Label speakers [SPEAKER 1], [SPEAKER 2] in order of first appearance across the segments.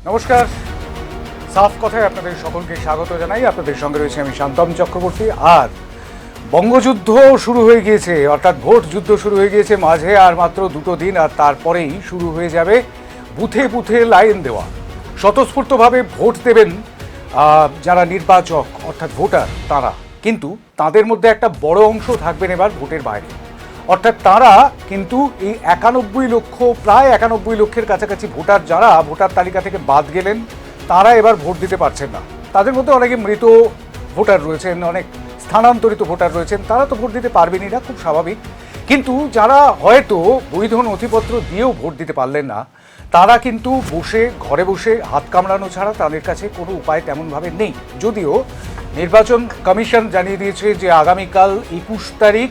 [SPEAKER 1] নমস্কার, সাফ কথায় আপনাদের সকলকে স্বাগত জানাই। আপনাদের সঙ্গে রয়েছে আমি শান্তম চক্রবর্তী। আর বঙ্গযুদ্ধ শুরু হয়ে গিয়েছে, অর্থাৎ ভোট যুদ্ধ শুরু হয়ে গিয়েছে। মাঝে আর মাত্র 2 দিন, আর তারপরেই শুরু হয়ে যাবে বুথে বুথে লাইন দেওয়া। স্বতঃস্ফূর্তভাবে ভোট দেবেন যারা নির্বাচক অর্থাৎ ভোটার তারা, কিন্তু তাদের মধ্যে একটা বড় অংশ থাকবেন এবার ভোটের বাইরে। অর্থাৎ তারা কিন্তু এই 91 লক্ষ, প্রায় 91 লক্ষের কাছাকাছি ভোটার যারা ভোটার তালিকা থেকে বাদ গেলেন, তারা এবার ভোট দিতে পারছেন না। তাদের মধ্যে অনেকে মৃত ভোটার রয়েছেন, অনেক স্থানান্তরিত ভোটার রয়েছেন, তারা তো ভোট দিতে পারবেনই না, খুব স্বাভাবিক। কিন্তু যারা হয়তো বৈধ নথিপত্র দিয়েও ভোট দিতে পারলেন না, তারা কিন্তু ঘরে বসে হাত কামড়ানো ছাড়া তাদের কাছে কোনো উপায় তেমনভাবে নেই। যদিও নির্বাচন কমিশন জানিয়ে দিয়েছে যে আগামীকাল 21 তারিখ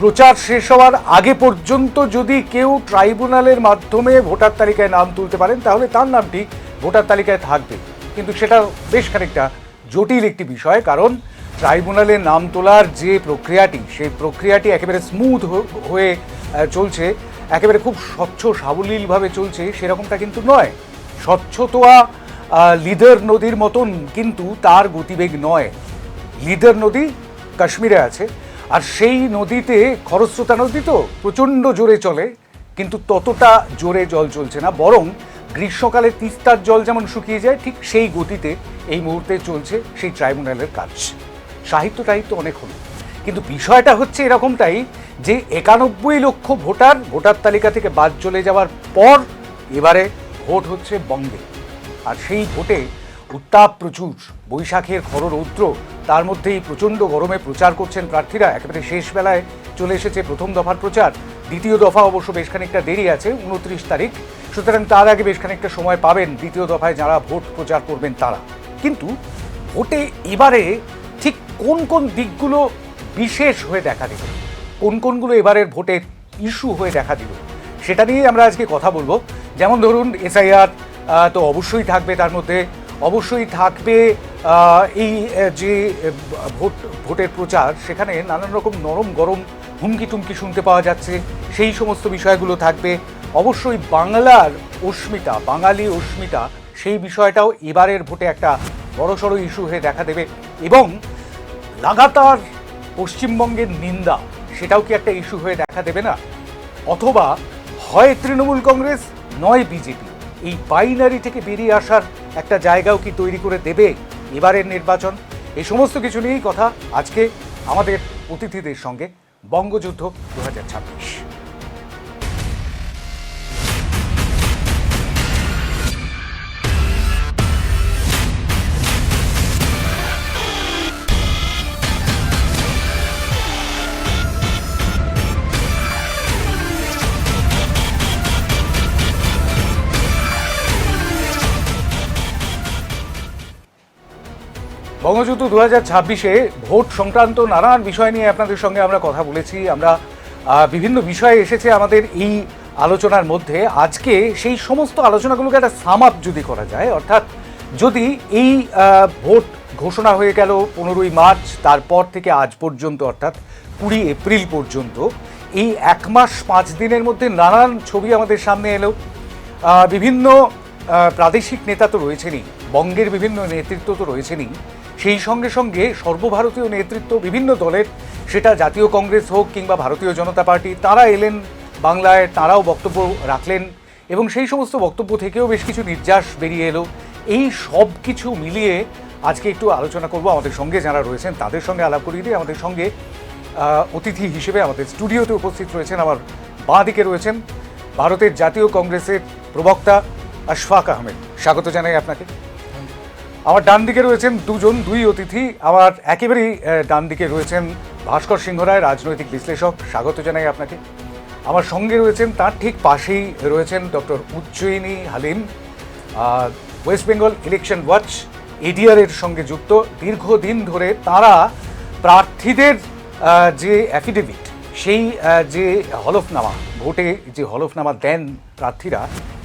[SPEAKER 1] প্রচার শেষ হওয়ার আগে পর্যন্ত যদি কেউ ট্রাইব্যুনালের মাধ্যমে ভোটার তালিকায় নাম তুলতে পারেন, তাহলে তার নামটি ভোটার তালিকায় থাকবে। কিন্তু সেটা বেশ খানিকটা জটিল একটি বিষয়, কারণ ট্রাইব্যুনালে নাম তোলার যে প্রক্রিয়াটি, সেই প্রক্রিয়াটি একেবারে স্মুথ হয়ে চলছে, একেবারে খুব স্বচ্ছ সাবলীলভাবে চলছে, সেরকমটা কিন্তু নয়। স্বচ্ছতা লিদর নদীর মতন কিন্তু তার গতিবেগ নয়। লিদর নদী কাশ্মীরে আছে, আর সেই নদীতে, খরস্রোতা নদী তো প্রচণ্ড জোরে চলে, কিন্তু ততটা জোরে জল চলছে না। বরং গ্রীষ্মকালে তিস্তার জল যেমন শুকিয়ে যায়, ঠিক সেই গতিতে এই মুহূর্তে চলছে সেই ট্রাইব্যুনালের কাজ। সাহিত্য টাহিত্য অনেক হলো, কিন্তু বিষয়টা হচ্ছে এরকমটাই যে 91 লক্ষ ভোটার তালিকা থেকে বাদ চলে যাওয়ার পর এবারে ভোট হচ্ছে বঙ্গে। আর সেই ভোটে উত্তাপ প্রচুর, বৈশাখের খররৌদ্র, তার মধ্যেই প্রচণ্ড গরমে প্রচার করছেন প্রার্থীরা। একেবারে শেষ বেলায় চলে এসেছে প্রথম দফার প্রচার। দ্বিতীয় দফা অবশ্য বেশ খানিকটা দেরি আছে, 29 তারিখ, সুতরাং তার আগে বেশ খানিকটা সময় পাবেন দ্বিতীয় দফায় যারা ভোট প্রচার করবেন তারা। কিন্তু ভোটে এবারে ঠিক কোন কোন দিকগুলো বিশেষ হয়ে দেখা দিল, কোন কোনগুলো এবারের ভোটের ইস্যু হয়ে দেখা দিল, সেটা নিয়ে আমরা আজকে কথা বলবো। যেমন ধরুন এসআইআর তো অবশ্যই থাকবে, তার মধ্যে অবশ্যই থাকবে এই যে ভোটের প্রচার, সেখানে নানান রকম নরম গরম হুমকি টুমকি শুনতে পাওয়া যাচ্ছে, সেই সমস্ত বিষয়গুলো থাকবে। অবশ্যই বাংলার অস্মিতা, বাঙালি অস্মিতা, সেই বিষয়টাও এবারের ভোটে একটা বড়সড় ইস্যু হয়ে দেখা দেবে। এবং লাগাতার পশ্চিমবঙ্গের নিন্দা, সেটাও কি একটা ইস্যু হয়ে দেখা দেবে না? অথবা হয় তৃণমূল কংগ্রেস নয় বিজেপি, এই বাইনারি থেকে বেরিয়ে আসার একটা জায়গাও কি তৈরি করে দেবে এবারের নির্বাচন? এই সমস্ত কিছু নিয়েই কথা আজকে আমাদের অতিথিদের সঙ্গে। বঙ্গযুদ্ধ 2026। বঙ্গযুদ্ধ 2026-এ ভোট সংক্রান্ত নানান বিষয় নিয়ে আপনাদের সঙ্গে আমরা কথা বলেছি। আমরা বিভিন্ন বিষয় এসেছে আমাদের এই আলোচনার মধ্যে। আজকে সেই সমস্ত আলোচনাগুলোকে একটা সাম আপ যদি করা যায়, অর্থাৎ যদি এই ভোট ঘোষণা হয়ে গেল 15ই মার্চ, তারপর থেকে আজ পর্যন্ত অর্থাৎ 20 এপ্রিল পর্যন্ত, এই 1 মাস 5 দিনের মধ্যে নানান ছবি আমাদের সামনে এলো। বিভিন্ন প্রাদেশিক নেতা তো রয়েছেনই, বঙ্গের বিভিন্ন নেতৃত্ব তো রয়েছেনই, সেই সঙ্গে সঙ্গে সর্বভারতীয় নেতৃত্ব বিভিন্ন দলের, সেটা জাতীয় কংগ্রেস হোক কিংবা ভারতীয় জনতা পার্টি, তারা এলেন বাংলায়, তারাও বক্তব্য রাখলেন, এবং সেই সমস্ত বক্তব্য থেকেও বেশ কিছু নির্যাস বেরিয়ে এলো। এই সব কিছু মিলিয়ে আজকে একটু আলোচনা করব। আমাদের সঙ্গে যারা রয়েছেন তাদের সঙ্গে আলাপ করিয়ে দিয়ে, আমাদের সঙ্গে অতিথি হিসেবে আমাদের স্টুডিওতে উপস্থিত রয়েছেন, আমার বাঁ দিকে রয়েছেন ভারতের জাতীয় কংগ্রেসের প্রবক্তা আশফাক আহমেদ, স্বাগত জানাই আপনাকে। আমার ডান দিকে রয়েছেন দুই অতিথি। আমার একেবারেই ডান দিকে রয়েছেন ভাস্কর সিংহ রায়, রাজনৈতিক বিশ্লেষক, স্বাগত জানাই আপনাকে। আমার সঙ্গে রয়েছেন, তার ঠিক পাশেই রয়েছেন doctor Ujjayini Halim, West Bengal election watch, এডিআর-এর সঙ্গে যুক্ত। দীর্ঘদিন ধরে তারা প্রার্থীদের যে অ্যাফিডেভিট, সেই যে হলফনামা, ভোটে যে হলফনামা দেন প্রার্থীরা,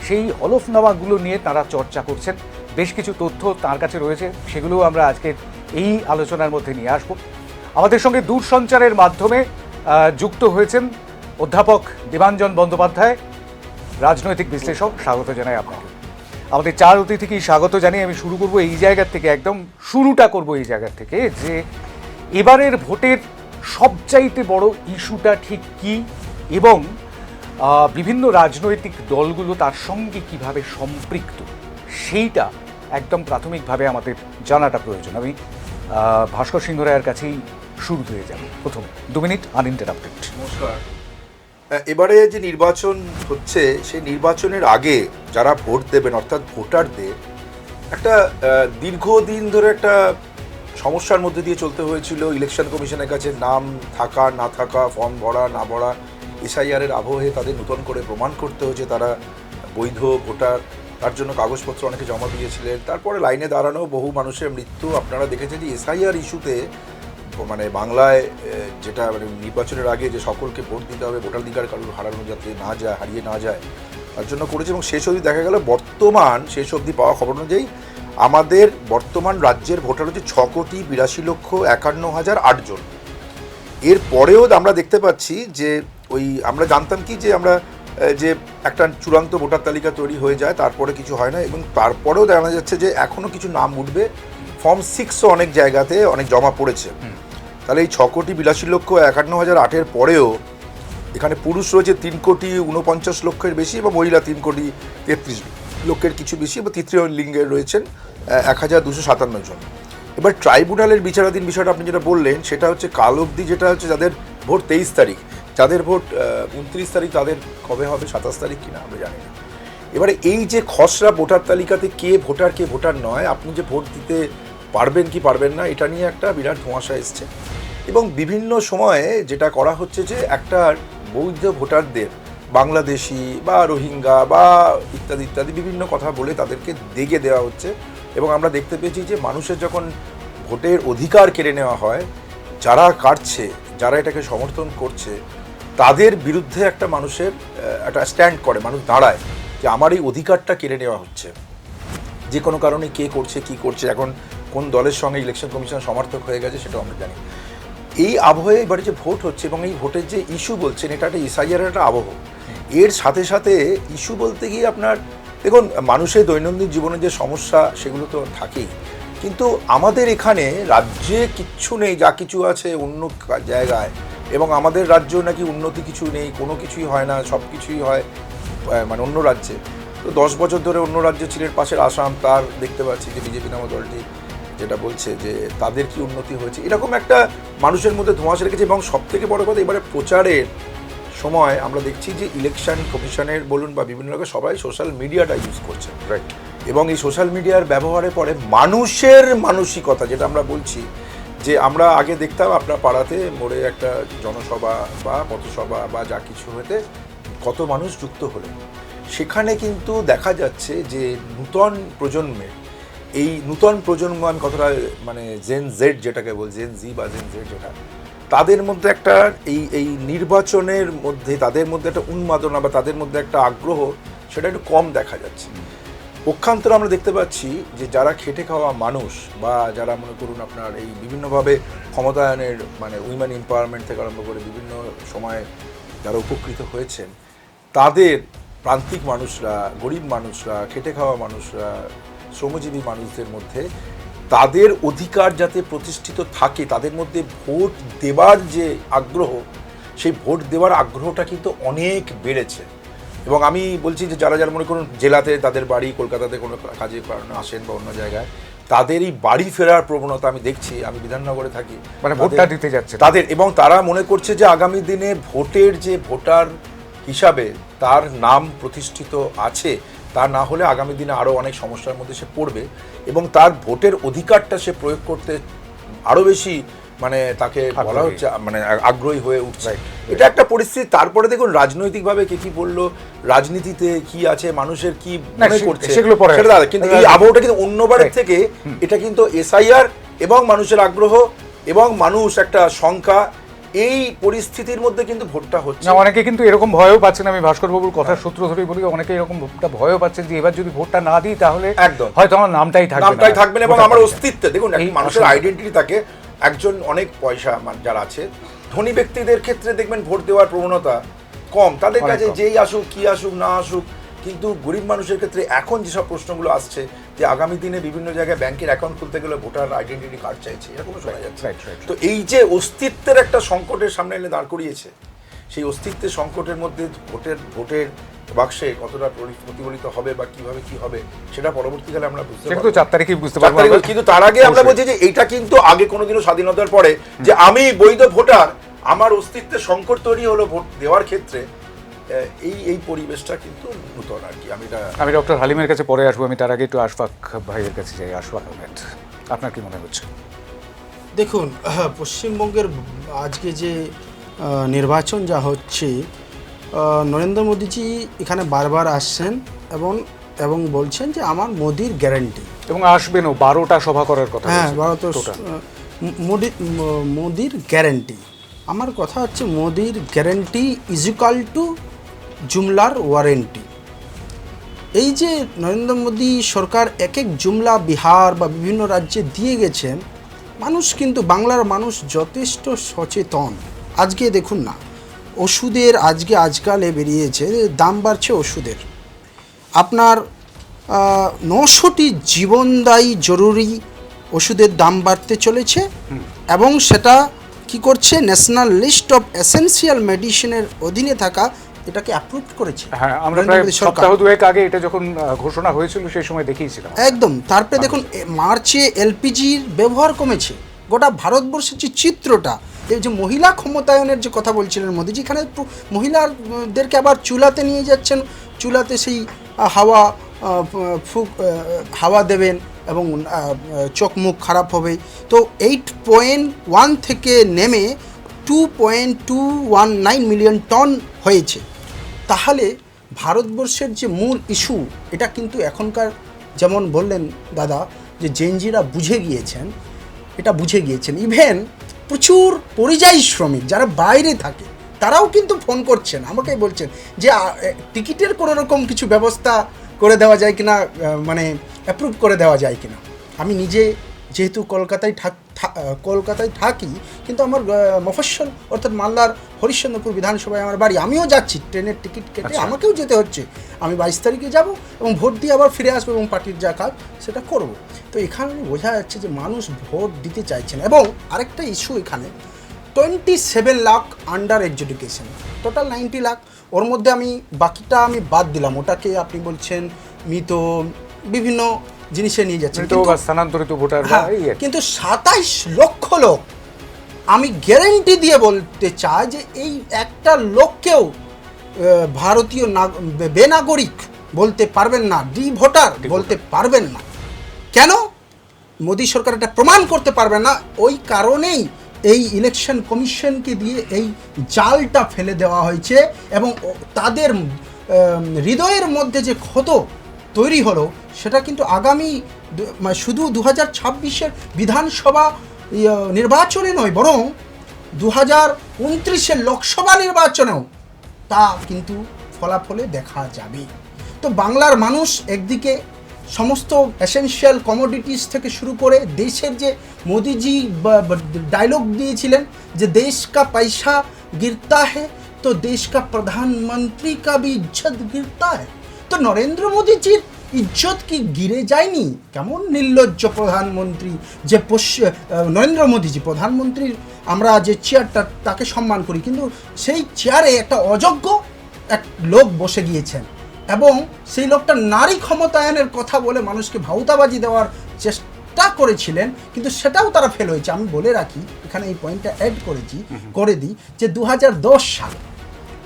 [SPEAKER 1] সেই হলফনামাগুলো নিয়ে তারা চর্চা করছেন। বেশ কিছু তথ্য তার কাছে রয়েছে, সেগুলোও আমরা আজকের এই আলোচনার মধ্যে নিয়ে আসব। আমাদের সঙ্গে দূরসঞ্চারের মাধ্যমে যুক্ত হয়েছেন অধ্যাপক দেবাঞ্জন বন্দ্যোপাধ্যায়, রাজনৈতিক বিশ্লেষক, স্বাগত জানাই আপনাকে। আমাদের চার অতিথিকে স্বাগত জানিয়ে আমি শুরু করব এই জায়গার থেকে, একদম শুরুটা করব এই জায়গা থেকে, যে এবারের ভোটের সবচাইতে বড় ইস্যুটা ঠিক কি এবং বিভিন্ন রাজনৈতিক দলগুলো তার সঙ্গে কিভাবে সম্পৃক্ত, সেইটা একদম প্রাথমিকভাবে আমাদের জানাটা প্রয়োজন। আমি ভাস্কর সিংহ রায়ের কাছেই শুরু হয়ে যাব প্রথমে, 2 মিনিট আনইন্টারাপ্টেড।
[SPEAKER 2] নমস্কার। এবারে যে নির্বাচন হচ্ছে সেই নির্বাচনের আগে যারা ভোট দেবেন অর্থাৎ ভোটারদের একটা দীর্ঘদিন ধরে একটা সমস্যার মধ্যে দিয়ে চলতে হয়েছিল। ইলেকশন কমিশনের কাছে নাম থাকা না থাকা, ফর্ম ভরা না ভরা, এসআইআরের আবহে তাদের নতুন করে প্রমাণ করতে হয়েছে তারা বৈধ ভোটার। তার জন্য কাগজপত্র অনেকে জমা দিয়েছিলেন, তারপরে লাইনে দাঁড়ানো, বহু মানুষের মৃত্যু। আপনারা দেখেছেন যে এসআইআর ইস্যুতে মানে বাংলায় যেটা মানে নির্বাচনের আগে যে সকলকে ভোট দিতে হবে, ভোটাধিকার কারোর হারানো যাতে না যায়, হারিয়ে না যায়, তার জন্য করেছে। এবং শেষ অবধি দেখা গেল বর্তমান শেষ অবধি পাওয়া খবর অনুযায়ী আমাদের বর্তমান রাজ্যের ভোটার হচ্ছে 6,82,51,008 জন। এর পরেও আমরা দেখতে পাচ্ছি যে ওই আমরা জানতাম কি যে আমরা যে একটা চূড়ান্ত ভোটার তালিকা তৈরি হয়ে যায়, তারপরে কিছু হয় না, এবং তারপরেও দেখা যাচ্ছে যে এখনও কিছু নাম উঠবে। ফর্ম 6ও অনেক জায়গাতে অনেক জমা পড়েছে। তাহলে এই 6,82,51,008-এর পরেও এখানে পুরুষ রয়েছে 3,49,00,000 বেশি এবং মহিলা 3,33,00,000 কিছু বেশি, এবং তৃতীয় লিঙ্গের রয়েছেন 1,257 জন। এবার ট্রাইব্যুনালের বিচারাধীন বিষয়টা আপনি যেটা বললেন সেটা হচ্ছে কাল অবধি, যেটা হচ্ছে যাদের ভোট 23 তারিখ, যাদের ভোট 29 তারিখ, তাদের কবে হবে 27 তারিখ কিনা আমরা জানি না। এবারে এই যে খসড়া ভোটার তালিকাতে কে ভোটার নয়, আপনি যে ভোট দিতে পারবেন কি পারবেন না, এটা নিয়ে একটা বিরাট ধোঁয়াশা এসছে। এবং বিভিন্ন সময়ে যেটা করা হচ্ছে যে একটা বৈধ ভোটারদের বাংলাদেশি বা রোহিঙ্গা বা ইত্যাদি ইত্যাদি বিভিন্ন কথা বলে তাদেরকে দেগে দেওয়া হচ্ছে। এবং আমরা দেখতে পেয়েছি যে মানুষের যখন ভোটের অধিকার কেড়ে নেওয়া হয়, যারা কাটছে, যারা এটাকে সমর্থন করছে, তাদের বিরুদ্ধে একটা মানুষের একটা স্ট্যান্ড করে, মানুষ দাঁড়ায় যে আমার এই অধিকারটা কেড়ে নেওয়া হচ্ছে। যে কোনো কারণে কে করছে, কি করছে, এখন কোন দলের সঙ্গে ইলেকশন কমিশন সমর্থক হয়ে গেছে সেটাও আমরা জানি। এই আবহে এবারে যে ভোট হচ্ছে এবং এই ভোটের যে ইস্যু বলছেন, এটা একটা এসআইআর একটা আবহ। এর সাথে সাথে ইস্যু বলতে গিয়ে আপনার দেখুন, মানুষের দৈনন্দিন জীবনে যে সমস্যা সেগুলো তো থাকেই, কিন্তু আমাদের এখানে রাজ্যে কিচ্ছু নেই, যা কিছু আছে অন্য জায়গায়। এবং আমাদের রাজ্য নাকি উন্নতি কিছু নেই, কোনো কিছুই হয় না, সব কিছুই হয় মানে অন্য রাজ্যে। তো 10 বছর ধরে অন্য রাজ্যে ছিলেন, পাশের আসাম, তার দেখতে পাচ্ছি যে বিজেপি নামক দলটি যেটা বলছে যে তাদের কি উন্নতি হয়েছে, এরকম একটা মানুষের মধ্যে ধোঁয়াশা রেখেছে। এবং সবথেকে বড় কথা, এবারে প্রচারের সময় আমরা দেখছি যে ইলেকশন কমিশনের বলুন বা বিভিন্ন রকম সবাই সোশ্যাল মিডিয়াটা ইউজ করছে, রাইট। এবং এই সোশ্যাল মিডিয়ার ব্যবহারের পরে মানুষের মানসিকতা, যেটা আমরা বলছি যে আমরা আগে দেখতাম আপনার পাড়াতে মোড়ে একটা জনসভা বা পথসভা বা যা কিছু হতে কত মানুষ যুক্ত হলেন, সেখানে কিন্তু দেখা যাচ্ছে যে নূতন প্রজন্মের এই নূতন প্রজন্ম, আমি কতটা মানে জেন জেড যেটাকে বল, জেন জি বা জেন জেড, যেটা তাদের মধ্যে একটা এই নির্বাচনের মধ্যে তাদের মধ্যে একটা উন্মাদনা বা তাদের মধ্যে একটা আগ্রহ, সেটা একটু কম দেখা যাচ্ছে। পক্ষান্তরে আমরা দেখতে পাচ্ছি যে যারা খেটে খাওয়া মানুষ বা যারা মনে করুন আপনার এই বিভিন্নভাবে ক্ষমতায়নের মানে উইমেন এম্পাওয়ারমেন্ট থেকে আরম্ভ করে বিভিন্ন সময়ে যারা উপকৃত হয়েছেন, তাদের প্রান্তিক মানুষরা, গরিব মানুষরা, খেটে খাওয়া মানুষরা, শ্রমজীবী মানুষদের মধ্যে তাদের অধিকার যাতে প্রতিষ্ঠিত থাকে, তাদের মধ্যে ভোট দেবার যে আগ্রহ, সেই ভোট দেওয়ার আগ্রহটা কিন্তু অনেক বেড়েছে। এবং আমি বলছি যে যারা যারা মনে করুন জেলাতে তাদের বাড়ি, কলকাতাতে কোনো কাজে কারণে আসেন বা অন্য জায়গায়, তাদের এই বাড়ি ফেরার প্রবণতা আমি দেখছি। আমি বিধাননগরে থাকি,
[SPEAKER 1] মানে ভোটটা দিতে যাচ্ছে
[SPEAKER 2] তাদের, এবং তারা মনে করছে যে আগামী দিনে ভোটের যে ভোটার হিসাবে তার নাম প্রতিষ্ঠিত আছে, তা না হলে আগামী দিনে আরও অনেক সমস্যার মধ্যে সে পড়বে এবং তার ভোটের অধিকারটা সে প্রয়োগ করতে আরও বেশি মানে তাকে বলা হচ্ছে মানে আগ্রহী হয়ে উঠছে। এটা একটা পরিস্থিতি। তারপরে দেখুন রাজনৈতিকভাবে কে কি বললো, রাজনীতিতে কি আছে, মানুষের কি মনে করছে সেগুলো পরে, কিন্তু এই আবহটা কিন্তু অন্যবারের থেকে এটা কিন্তু এসআইআর এবং মানুষের আগ্রহ এবং মানুষ একটা সংখ্যা, এই পরিস্থিতির মধ্যে কিন্তু ভোটটা হচ্ছে
[SPEAKER 1] না। অনেকে কিন্তু এরকম ভয়ও পাচ্ছেন, আমি ভাস্কর বাবুর কথার সূত্র ধরেই বলি, অনেকে এরকম ভয়ও পাচ্ছেন যে এবার যদি ভোটটা না দিই তাহলে
[SPEAKER 2] একদম
[SPEAKER 1] হয়তো আমার নামটাই থাকবে না
[SPEAKER 2] এবং আমার অস্তিত্ব। দেখুন মানুষের আইডেন্টিটি থাকে। একজন অনেক পয়সা যারা আছে, ধনী ব্যক্তিদের ক্ষেত্রে দেখবেন ভোট দেওয়ার প্রবণতা কম, তাদের কাছে যেই আসুক কি আসুক না আসুক কিন্তু গরিব মানুষের ক্ষেত্রে এখন যেসব প্রশ্নগুলো আসছে যে আগামী দিনে বিভিন্ন জায়গায় ব্যাংকের অ্যাকাউন্ট খুলতে গেলে ভোটার আইডেন্টিটি কার্ড চাইছে, এরকমও শোনা যাচ্ছে। তো এই যে অস্তিত্বের একটা সংকটের সামনে এনে দাঁড় করিয়েছে, সেই অস্তিত্বের সংকটের মধ্যে ভোটের বাক্সে কতটা প্রতিফলিত হবে বা কিভাবে কি হবে সেটা পরবর্তীকালে আমরা বুঝতে পারবো,
[SPEAKER 1] 4 তারিখে বুঝতে পারবো।
[SPEAKER 2] কিন্তু তার আগে আমরা বলছি যে এটা কিন্তু আগে কোনোদিনও স্বাধীনতার পরে যে আমি বৈধ ভোটার, আমার অস্তিত্বের সংকট তৈরি হলো ভোট দেওয়ার ক্ষেত্রে, এই পরিবেশটা কিন্তু নতুন আর কি।
[SPEAKER 1] আমি ডক্টর হালিমের কাছে পরে আসবো, আমি তার আগে একটু আশফাক ভাইয়ের কাছে যাই। আশফাক আহমেদ, আপনার কি মনে হচ্ছে?
[SPEAKER 3] দেখুন, পশ্চিমবঙ্গের আজকে যে নির্বাচন যা হচ্ছে, নরেন্দ্র মোদীজি এখানে বারবার আসছেন এবং বলছেন যে আমার মোদির গ্যারান্টি,
[SPEAKER 1] এবং আসবেনও 12টা সভা করার কথা।
[SPEAKER 3] হ্যাঁ, মোদির গ্যারান্টি। আমার কথা হচ্ছে মোদির গ্যারান্টি ইজ ইকুয়াল টু জুমলার ওয়ারেন্টি। এই যে নরেন্দ্র মোদী সরকার এক এক জুমলা বিহার বা বিভিন্ন রাজ্যে দিয়ে গেছেন, মানুষ কিন্তু বাংলার মানুষ যথেষ্ট সচেতন। আজকে দেখুন না, ওষুধের আজকালে বেরিয়েছে দাম বাড়ছে ওষুধের। আপনার 900টি জীবনদায়ী জরুরি ওষুধের দাম বাড়তে চলেছে এবং সেটা কি করছে, ন্যাশনাল লিস্ট অফ এসেনশিয়াল মেডিসিনের অধীনে থাকা এটাকে অ্যাপ্রুভ করেছে।
[SPEAKER 1] হ্যাঁ, আমরা প্রায় সপ্তাহ দুয়েক আগে এটা যখন ঘোষণা হয়েছিল সেই সময় দেখিয়েছিলাম
[SPEAKER 3] একদম। তারপরে দেখুন মার্চে এলপিজির ব্যবহার কমেছে। গোটা ভারতবর্ষের যে চিত্রটা, এই যে মহিলা ক্ষমতায়নের যে কথা বলছিলেন মোদিজি, এখানে মহিলাদেরকে আবার চুলাতে নিয়ে যাচ্ছেন, চুলাতে সেই হাওয়া দেবেন এবং চোখ মুখ খারাপ হবে। তো 8.1 থেকে নেমে 2.219 মিলিয়ন টন হয়েছে। তাহলে ভারতবর্ষের যে মূল ইস্যু, এটা কিন্তু এখনকার, যেমন বললেন দাদা যে জেনজিরা বুঝে গিয়েছেন, এটা বুঝে গিয়েছেন। ইভেন প্রচুর পরিযায়ী শ্রমিক যারা বাইরে থাকে তারাও কিন্তু ফোন করছেন, আমাকে বলছেন যে টিকিটের কোনো রকম কিছু ব্যবস্থা করে দেওয়া যায় কিনা, মানে অ্যাপ্রুভ করে দেওয়া যায় কিনা। আমি নিজে যেহেতু কলকাতায় থাকি, কিন্তু আমার মফস্বল অর্থাৎ মালদার হরিশ্চন্দ্রপুর বিধানসভায় আমার বাড়ি, আমিও যাচ্ছি ট্রেনের টিকিট কেটে, আমাকেও যেতে হচ্ছে। আমি 22 তারিখে যাব এবং ভোট দিয়ে আবার ফিরে আসবো এবং পার্টির যা কাজ সেটা করব। তো এখানে বোঝা যাচ্ছে যে মানুষ ভোট দিতে চাইছেন। এবং আরেকটা ইস্যু এখানে, 27 lakh under education, total 90 lakh. ওর মধ্যে আমি বাকিটা আমি বাদ দিলাম, ওটাকে আপনি বলছেন মৃত বিভিন্ন জিনিসে নিয়ে যাচ্ছেন,
[SPEAKER 1] স্থানান্তরিত ভোটার।
[SPEAKER 3] কিন্তু 27 লক্ষ লোক, আমি গ্যারেন্টি দিয়ে বলতে চাই যে এই একটা লোককেও ভারতীয় বেনাগরিক বলতে পারবেন না, ভোটার বলতে পারবেন না। কেন? মোদী সরকার এটা প্রমাণ করতে পারবে না। ওই কারণেই এই ইলেকশন কমিশনকে দিয়ে এই জালটা ফেলে দেওয়া হয়েছে এবং তাদের হৃদয়ের মধ্যে যে ক্ষত তৈরি হলো, সেটা কিন্তু আগামী শুধু 2026-এর বিধানসভা নির্বাচনে নয়, বরং 2029-এর লোকসভা নির্বাচনেও তা কিন্তু ফলাফলে দেখা যাবে। তো বাংলার মানুষ একদিকে সমস্ত এসেনশিয়াল কমোডিটিস থেকে শুরু করে দেশের যে মোদিজি ডায়লগ দিয়েছিলেন যে দেশ কা পয়সা গিরতা है তো দেশ কা প্রধানমন্ত্রী কা भी ইজ্জত গিরতা है। তো নরেন্দ্র মোদিজির ইজ্জত কি গিরে যায়নি? কেমন নির্লজ্জ প্রধানমন্ত্রী যে নরেন্দ্র মোদিজি প্রধানমন্ত্রীর আমরা যে চেয়ারটা তাকে সম্মান করি, কিন্তু সেই চেয়ারে একটা অযোগ্য এক লোক বসে গিয়েছেন এবং সেই লোকটা নারী ক্ষমতায়নের কথা বলে মানুষকে ভাউতাবাজি দেওয়ার চেষ্টা করেছিলেন, কিন্তু সেটাও তারা ফেল হয়েছে। আমি বলে রাখি, এখানে এই পয়েন্টটা অ্যাড করে দিই যে 2010 সাল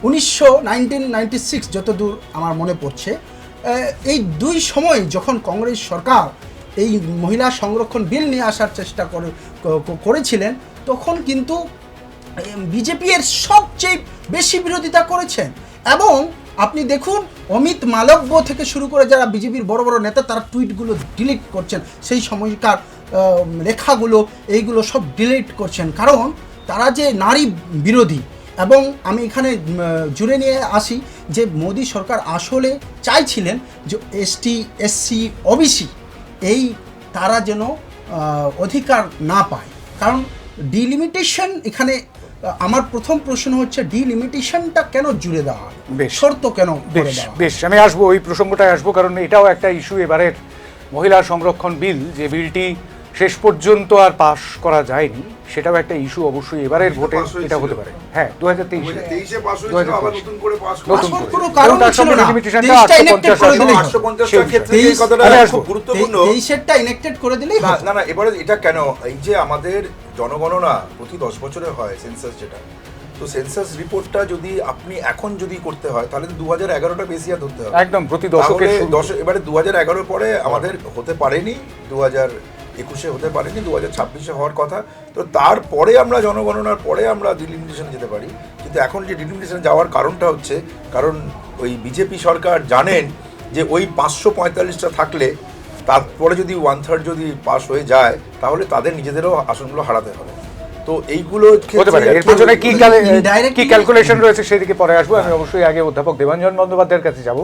[SPEAKER 3] 1996 যতদূর আমার মনে পড়ছে, এই দুই সময় যখন কংগ্রেস সরকার এই মহিলা সংরক্ষণ বিল নিয়ে আসার চেষ্টা করেছিলেন, তখন কিন্তু বিজেপি এর সবচেয়ে বেশি বিরোধিতা করেছেন। এবং আপনি দেখুন, অমিত মালব্য থেকে শুরু করে যারা বিজেপির বড় বড় নেতা, তারা টুইটগুলো ডিলিট করছেন, সেই সময়কার লেখাগুলো এইগুলো সব ডিলিট করছেন, কারণ তারা যে নারী বিরোধী। এবং আমি এখানে জুড়ে নিয়ে আসি যে মোদী সরকার আসলে চাইছিলেন যে এসটি, এসসি, ওবিসি এই তারা যেন অধিকার না পায়, কারণ ডিলিমিটেশন এখানে আমার প্রথম প্রশ্ন হচ্ছে ডিলিমিটেশনটা কেন জুড়ে দেওয়া হয়?
[SPEAKER 1] বেশ।
[SPEAKER 3] শর্ত কেন করে
[SPEAKER 1] বেশ
[SPEAKER 3] দেওয়া হয়?
[SPEAKER 1] বেশ, আমি আসবো ওই প্রসঙ্গটায় আসবো, কারণ এটাও একটা ইস্যু এবারের মহিলা সংরক্ষণ বিল, যে বিলটি শেষ পর্যন্ত আর পাশ করা যায়নি, সেটাও একটা ইস্যু অবশ্যই এবারের ভোটে
[SPEAKER 2] পাশ হয়েছিল।
[SPEAKER 1] এটা হতে পারে। হ্যাঁ, 2023
[SPEAKER 2] 2023 পাস হয়েছিল, আবার নতুন করে পাস
[SPEAKER 1] নতুন
[SPEAKER 3] পাস
[SPEAKER 1] করে।
[SPEAKER 3] কোনো কারণ
[SPEAKER 1] তার
[SPEAKER 3] ছিল
[SPEAKER 1] সঙ্গে
[SPEAKER 3] না।
[SPEAKER 1] লিমিটেশনটা
[SPEAKER 3] 23টা elected
[SPEAKER 1] 850
[SPEAKER 3] করে দিলেই
[SPEAKER 1] আসলে।
[SPEAKER 2] 850টার ক্ষেত্রে এই
[SPEAKER 3] 23
[SPEAKER 2] কথাটা
[SPEAKER 1] আমি
[SPEAKER 2] খুব
[SPEAKER 1] আসবো।
[SPEAKER 2] গুরুত্বপূর্ণ।
[SPEAKER 3] 23-এরটা ইলেক্টেড করে দিলেই
[SPEAKER 2] না
[SPEAKER 3] হতো।
[SPEAKER 2] না না, এবারে এটা কেন, এই যে আমাদের জনগণনা প্রতি 10 বছরে হয় সেন্সাস, যেটা তো সেন্সাস রিপোর্টটা যদি আপনি এখন যদি করতে হয় তাহলে তো 2011টা বেশি আর ধরতে হবে
[SPEAKER 1] একদম প্রতি দশকের
[SPEAKER 2] তাহলে
[SPEAKER 1] শুরুতে।
[SPEAKER 2] এবারে 2011 পরে আমাদের হতে পারেনি, 2021 হতে পারেনি, 2026 হওয়ার কথা। তো তারপরে আমরা জনগণনার পরে আমরা ডিলিমিটেশনে যেতে পারি, কিন্তু এখন যে ডিলিমিটেশনে যাওয়ার কারণটা হচ্ছে কারণ ওই বিজেপি সরকার জানেন যে ওই 545টা থাকলে তারপরে যদি 1/3 যদি পাস হয়ে যায় তাহলে তাদের নিজেদেরও আসনগুলো হারাতে হবে। তো এইগুলো
[SPEAKER 1] হতে পারে। এর পেছনে কি
[SPEAKER 3] Indirectly-
[SPEAKER 1] কি ক্যালকুলেশন রয়েছে সেদিকে পরে আসবো। আমি অবশ্যই আগে অধ্যাপক দেবাঞ্জন বন্দ্যোপাধ্যায়ের কাছে যাব,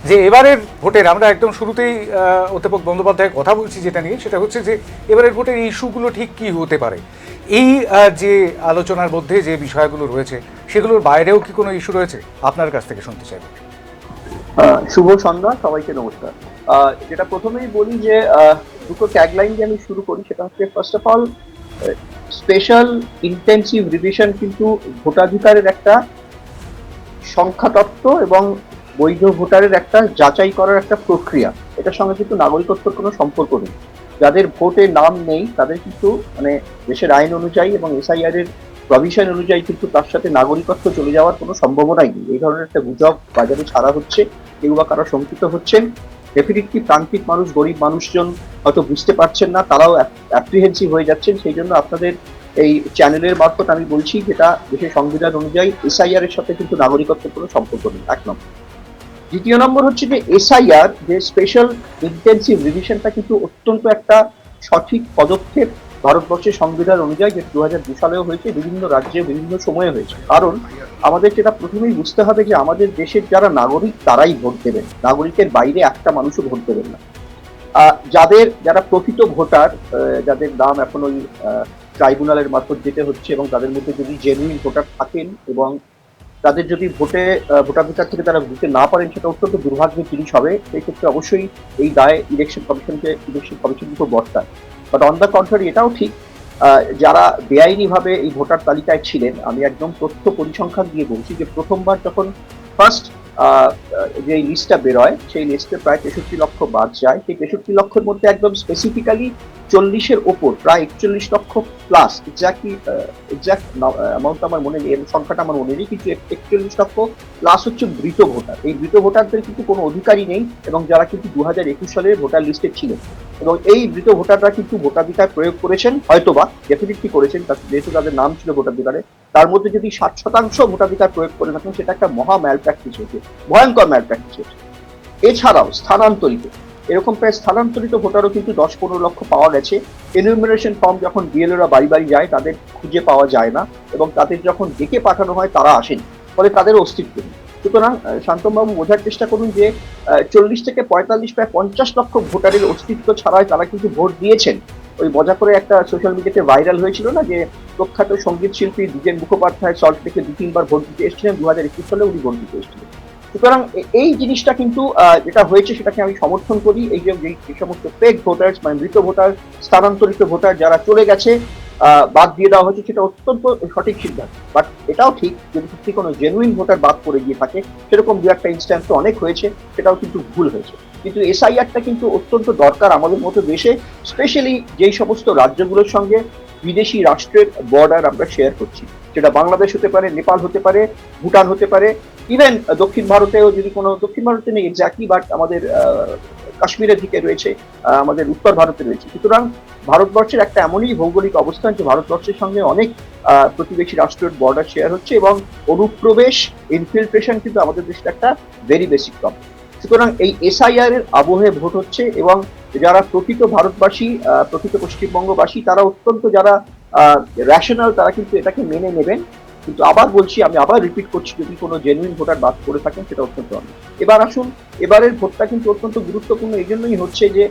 [SPEAKER 1] যে এবারের ভোটের আমরা একদম শুরুতেই অধ্যাপক বন্দ্যোপাধ্যায়ের কথা বলছি যেটা নিয়ে, সেটা হচ্ছে যে এবারের ভোটের ইস্যুগুলো ঠিক কি হতে পারে। এই যে আলোচনার মধ্যে যে বিষয়গুলো রয়েছে সেগুলোর বাইরেও কি কোনো ইস্যু রয়েছে, আপনার কাছ থেকে শুনতে চাইব।
[SPEAKER 4] শুভ সন্ধ্যা, সবাইকে নমস্কার। যেটা প্রথমেই বলি যে দুটো ট্যাগলাইন দিয়ে আমি শুরু করি, সেটা হচ্ছে first of all special intensive revision কিন্তু ভোটাধিকারের একটা সংখ্যাতত্ত্ব এবং বৈধ ভোটারের একটা যাচাই করার একটা প্রক্রিয়া। এটার সঙ্গে কিন্তু নাগরিকত্বের কোনো সম্পর্ক নেই। যাদের ভোটে নাম নেই তাদের কিন্তু মানে দেশের আইন অনুযায়ী এবং এসআইআর এর প্রভিশন অনুযায়ী কিন্তু তার সাথে নাগরিকত্ব চলে যাওয়ার কোনো সম্ভাবনাই নেই। এই ধরনের একটা গুজব বাজারে ছাড়া হচ্ছে, কেউ বা কারো শঙ্কিত হচ্ছেন। ডেফিনেটলি প্রান্তিক মানুষ, গরিব মানুষজন হয়তো বুঝতে পারছেন না, তারাও অ্যাপ্রিহেন্সিভ হয়ে যাচ্ছেন। সেই জন্য আপনাদের এই চ্যানেলের মারফত আমি বলছি, যেটা দেশের সংবিধান অনুযায়ী এসআইআর এর সাথে কিন্তু নাগরিকত্বের কোনো সম্পর্ক নেই, 1 নম্বর। দ্বিতীয় নম্বর হচ্ছে যে এসআইআর যে স্পেশাল ইন্টেন্সিভ রিভিশনটা কিন্তু অত্যন্ত একটা সঠিক পদক্ষেপ ভারতবর্ষের সংবিধান অনুযায়ী, যেটা 2002 সালেও হয়েছে, বিভিন্ন রাজ্যে বিভিন্ন সময়ে হয়েছে। কারণ আমাদের যেটা প্রথমেই বুঝতে হবে যে আমাদের দেশের যারা নাগরিক তারাই ভোট দেবেন, নাগরিকের বাইরে একটা মানুষও ভোট দেবেন না। যারা প্রকৃত ভোটার, যাদের নাম এখন ওই ট্রাইব্যুনালের মারফত যেতে হচ্ছে, এবং তাদের মধ্যে যদি জেনুইন ভোটার থাকেন এবং তাদের যদি ভোটাধিকার থেকে তারা দিতে না পারেন, সেটা অত্যন্ত দুর্ভাগ্যের জিনিস হবে। সেই ক্ষেত্রে অবশ্যই এই দায় ইলেকশন কমিশনকে উপর বর্তায়। বাট অন দ্য কন্ট্রারি, এটাও ঠিক, যারা বেআইনিভাবে এই ভোটার তালিকায় ছিলেন, আমি একদম তথ্য পরিসংখ্যান দিয়ে বলছি যে প্রথমবার যখন ফার্স্ট যে লিস্টটা বেরোয়, সেই লিস্টে প্রায় 63 লক্ষ বাদ যায়। সেই 63 লক্ষের মধ্যে একদম স্পেসিফিক্যালি 40-এর ওপর প্রায় 41 লক্ষ প্লাস, এক্সাক্ট অ্যামাউন্ট আমার মনে নেই, সংখ্যাটা আমার মনে নেই, কিন্তু 41 লক্ষ প্লাস হচ্ছে মৃত ভোটার। এই মৃত ভোটারদের কিন্তু কোনো অধিকারই নেই, এবং যারা কিন্তু 2021 সালের ভোটার লিস্টে ছিলেন, এবং এই মৃত ভোটাররা কিন্তু ভোটাধিকার প্রয়োগ করেছেন, হয়তোবা ডেফিনেটলি করেছেন, যেহেতু তাদের নাম ছিল ভোটাধিকারে। তার মধ্যে যদি 60% ভোটাধিকার প্রয়োগ করে থাকেন, সেটা একটা মহা ম্যাল প্র্যাকটিস হয়েছে, ভয়ঙ্কর ম্যাল প্র্যাকটিস হয়েছে। এছাড়াও এরকম প্রায় স্থানান্তরিত ভোটারও কিন্তু 10-15 লক্ষ পাওয়া গেছে। এনুমারেশন ফর্ম যখন বিএলওরা বাড়ি বাড়ি যায়, তাদের খুঁজে পাওয়া যায় না, এবং তাদের যখন ডেকে পাঠানো হয় তারা আসেন, ফলে তাদের অস্তিত্ব নেই। সুতরাং শান্তনবাবু বোঝার চেষ্টা করুন যে 40 থেকে 45 প্রায় 50 লক্ষ ভোটারের অস্তিত্ব ছাড়াই তারা কিন্তু ভোট দিয়েছেন। ওই মজা করে একটা সোশ্যাল মিডিয়াতে ভাইরাল হয়েছিল না, যে প্রখ্যাত সঙ্গীত শিল্পী দ্বিজেন মুখোপাধ্যায় সল্ট থেকে 2-3 বার ভোট দিতে এসেছিলেন, 2021 সালে উনি ভোট দিতে এসেছিলেন। সুতরাং এই জিনিসটা কিন্তু যেটা হয়েছে সেটাকে আমি সমর্থন করি। এই যে সমস্ত ফেক ভোটার, মানে মৃত ভোটার, স্থানান্তরিত ভোটার যারা চলে গেছে, বাদ দিয়ে দেওয়া হয়েছে, সেটা অত্যন্ত সঠিক সিদ্ধান্ত। বাট এটাও ঠিক, যদি সত্যি কোনো জেনুইন ভোটার বাদ পড়ে গিয়ে থাকে, সেরকম দু একটা ইনস্ট্যান্স তো অনেক হয়েছে, সেটাও কিন্তু ভুল হয়েছে। কিন্তু এসআইআরটা কিন্তু অত্যন্ত দরকার আমাদের মতো দেশে, স্পেশালি যেই সমস্ত রাজ্যগুলোর সঙ্গে বিদেশি রাষ্ট্রের বর্ডার আমরা শেয়ার করছি, সেটা বাংলাদেশ হতে পারে, নেপাল হতে পারে, ভুটান হতে পারে, ইভেন দক্ষিণ ভারতেও যদি কোনো, দক্ষিণ ভারতে নেই এক্স্যাক্টলি, বাট আমাদের কাশ্মীরের দিকে রয়েছে, আমাদের উত্তর ভারতে রয়েছে। সুতরাং ভারতবর্ষের একটা এমনই ভৌগোলিক অবস্থান যে ভারতবর্ষের সঙ্গে অনেক প্রতিবেশী রাষ্ট্রের বর্ডার শেয়ার হচ্ছে, এবং অনুপ্রবেশ, ইনফিলট্রেশন কিন্তু আমাদের দেশের একটা ভেরি বেসিক প্রবলেম। সুতরাং এই এসআইআর এর আবহে ভোট হচ্ছে, এবং যারা প্রকৃত ভারতবাসী, প্রকৃত পশ্চিমবঙ্গবাসী, তারা অত্যন্ত যারা রেশনাল, তারা কিন্তু এটাকে মেনে নেবেন। কিন্তু আবার বলছি, আমি আবার রিপিট করছি, যদি কোনো জেনুইন ভোটার বাদ করে থাকেন, সেটা অত্যন্ত অনেক। এবার আসুন, এবারের ভোটটা কিন্তু অত্যন্ত গুরুত্বপূর্ণ এই জন্যই হচ্ছে যে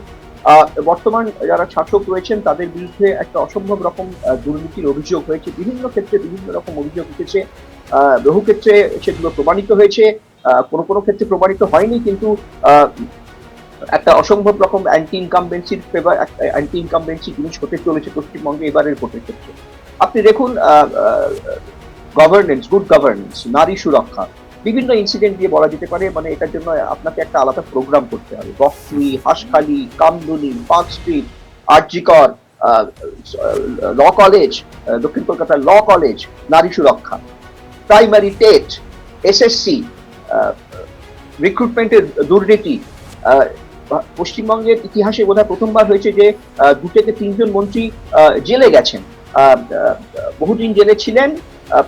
[SPEAKER 4] বর্তমান যারা শাসক রয়েছেন তাদের বিরুদ্ধে একটা অসম্ভব রকম দুর্নীতির অভিযোগ হয়েছে, বিভিন্ন ক্ষেত্রে বিভিন্ন রকম অভিযোগ উঠেছে, বহু ক্ষেত্রে সেগুলো প্রমাণিত হয়েছে, কোনো কোনো ক্ষেত্রে প্রমাণিত হয়নি, কিন্তু একটা অসম্ভব রকম অ্যান্টি ইনকামবেন্সি জিনিস হতে চলেছে পশ্চিমবঙ্গে এবারের ভোটের ক্ষেত্রে। আপনি দেখুন গুড গভর্নেন্স, নারী সুরক্ষা, বিভিন্ন ইনসিডেন্ট দিয়ে বলা যেতে পারে, মানে এটার জন্য আপনাকে একটা আলাদা প্রোগ্রাম করতে হবে। Bakkhali, Hanskhali, Kamduni, Park Street, RG Kar, law college, দক্ষিণ কলকাতার ল কলেজ, নারী সুরক্ষা, প্রাইমারি টেট, এসএসসি, রিক্রুটমেন্টের দুর্নীতি। পশ্চিমবঙ্গের ইতিহাসে বোধহয় প্রথমবার হয়েছে যে 2 থেকে 3 জন মন্ত্রী জেলে গেছেন, বহুদিন জেলে ছিলেন,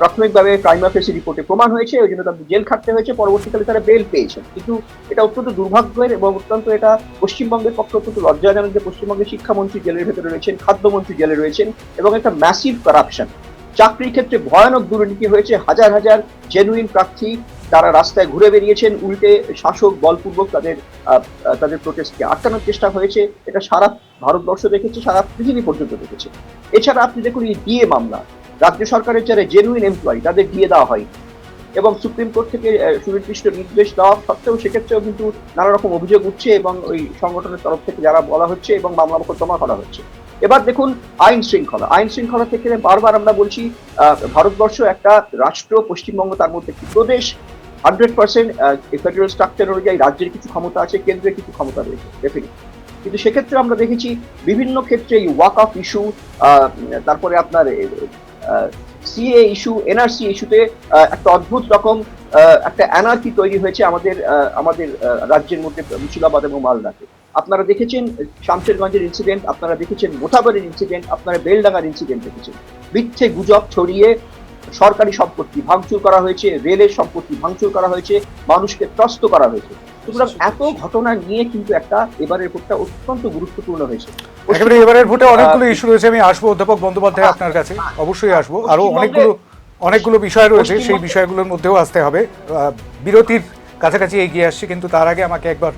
[SPEAKER 4] প্রাথমিকভাবে প্রাইমা ফেসি রিপোর্টে প্রমাণ হয়েছে, ওই জন্য তাদের জেল খাটতে হয়েছে, পরবর্তীকালে তারা বেল পেয়েছেন। কিন্তু এটা অত্যন্ত দুর্ভাগ্যের এবং অত্যন্ত এটা পশ্চিমবঙ্গের পক্ষে অত্যন্ত লজ্জাজনক যে পশ্চিমবঙ্গের শিক্ষামন্ত্রী জেলের ভেতরে রয়েছেন, খাদ্যমন্ত্রী জেলে রয়েছেন, এবং একটা ম্যাসিভ করাপশন। চাকরির ক্ষেত্রে ভয়ানক দুর্নীতি হয়েছে, হাজার হাজার জেনুইন প্রার্থী তারা রাস্তায় ঘুরে বেরিয়েছেন, উল্টে শাসক বলপূর্বক তাদের প্রোটেস্টকে আটকানোর চেষ্টা হয়েছে। এটা সারা ভারতবর্ষ দেখেছে, সারা পৃথিবী পর্যন্ত দেখেছে। এছাড়া আপনি দেখুন এই ডিএ মামলা, রাজ্য সরকারের যারা জেনুইন এমপ্লয়ি তাদের দিয়ে দেওয়া হয়, এবং সুপ্রিম কোর্ট থেকে সুনির্দিষ্ট নির্দেশ দেওয়া সত্ত্বেও সেক্ষেত্রেও কিন্তু নানা রকম অভিযোগ উঠছে, এবং ওই সংগঠনের তরফ থেকে যারা বলা হচ্ছে এবং মামলা মোকদ্দমা করা হচ্ছে। এবার দেখুন আইন শৃঙ্খলা থেকে বারবার আমরা বলছি ভারতবর্ষ একটা রাষ্ট্র, পশ্চিমবঙ্গ তার মধ্যে একটি প্রদেশ। 100% ফেডারেল স্ট্রাকচার অনুযায়ী রাজ্যের কিছু ক্ষমতা আছে, কেন্দ্রের কিছু ক্ষমতা রয়েছে ডেফিনেটলি, কিন্তু সেক্ষেত্রে আমরা দেখেছি বিভিন্ন ক্ষেত্রে এই ওয়াক অফ ইস্যু, তারপরে আপনার সিএ ইস্যু, এনআরসি ইস্যুতে একটা অদ্ভুত রকম একটা অ্যানার্কি তৈরি হয়েছে আমাদের রাজ্যের মধ্যে, মুর্শিদাবাদ এবং মালদাতে। আপনারা দেখেছেন শামশেরগঞ্জের ইনসিডেন্ট, আপনারা দেখেছেন মোথাবাড়ির ইনসিডেন্ট, আপনারা বেলডাঙ্গার ইনসিডেন্ট দেখেছেন। মিথ্যে গুজব ছড়িয়ে সরকারি সম্পত্তি ভাঙচুর করা হয়েছে, রেলের সম্পত্তি ভাঙচুর করা হয়েছে, মানুষকে ত্রস্ত করা হয়েছে। সুতরাং এত ঘটনা নিয়ে কিন্তু একটা এবারের ভোটটা অত্যন্ত গুরুত্বপূর্ণ হয়েছে।
[SPEAKER 1] একেবারে এবারের ভোটে অনেকগুলো ইস্যু রয়েছে, আমি আসবো অধ্যাপক বন্দ্যোপাধ্যায় আপনার কাছে, অবশ্যই আসবো। আরো অনেকগুলো বিষয় রয়েছে, সেই বিষয়গুলোর মধ্যেও আসতে হবে। বিরতির কাছাকাছি এগিয়ে আসছে, কিন্তু তার আগে আমাকে একবার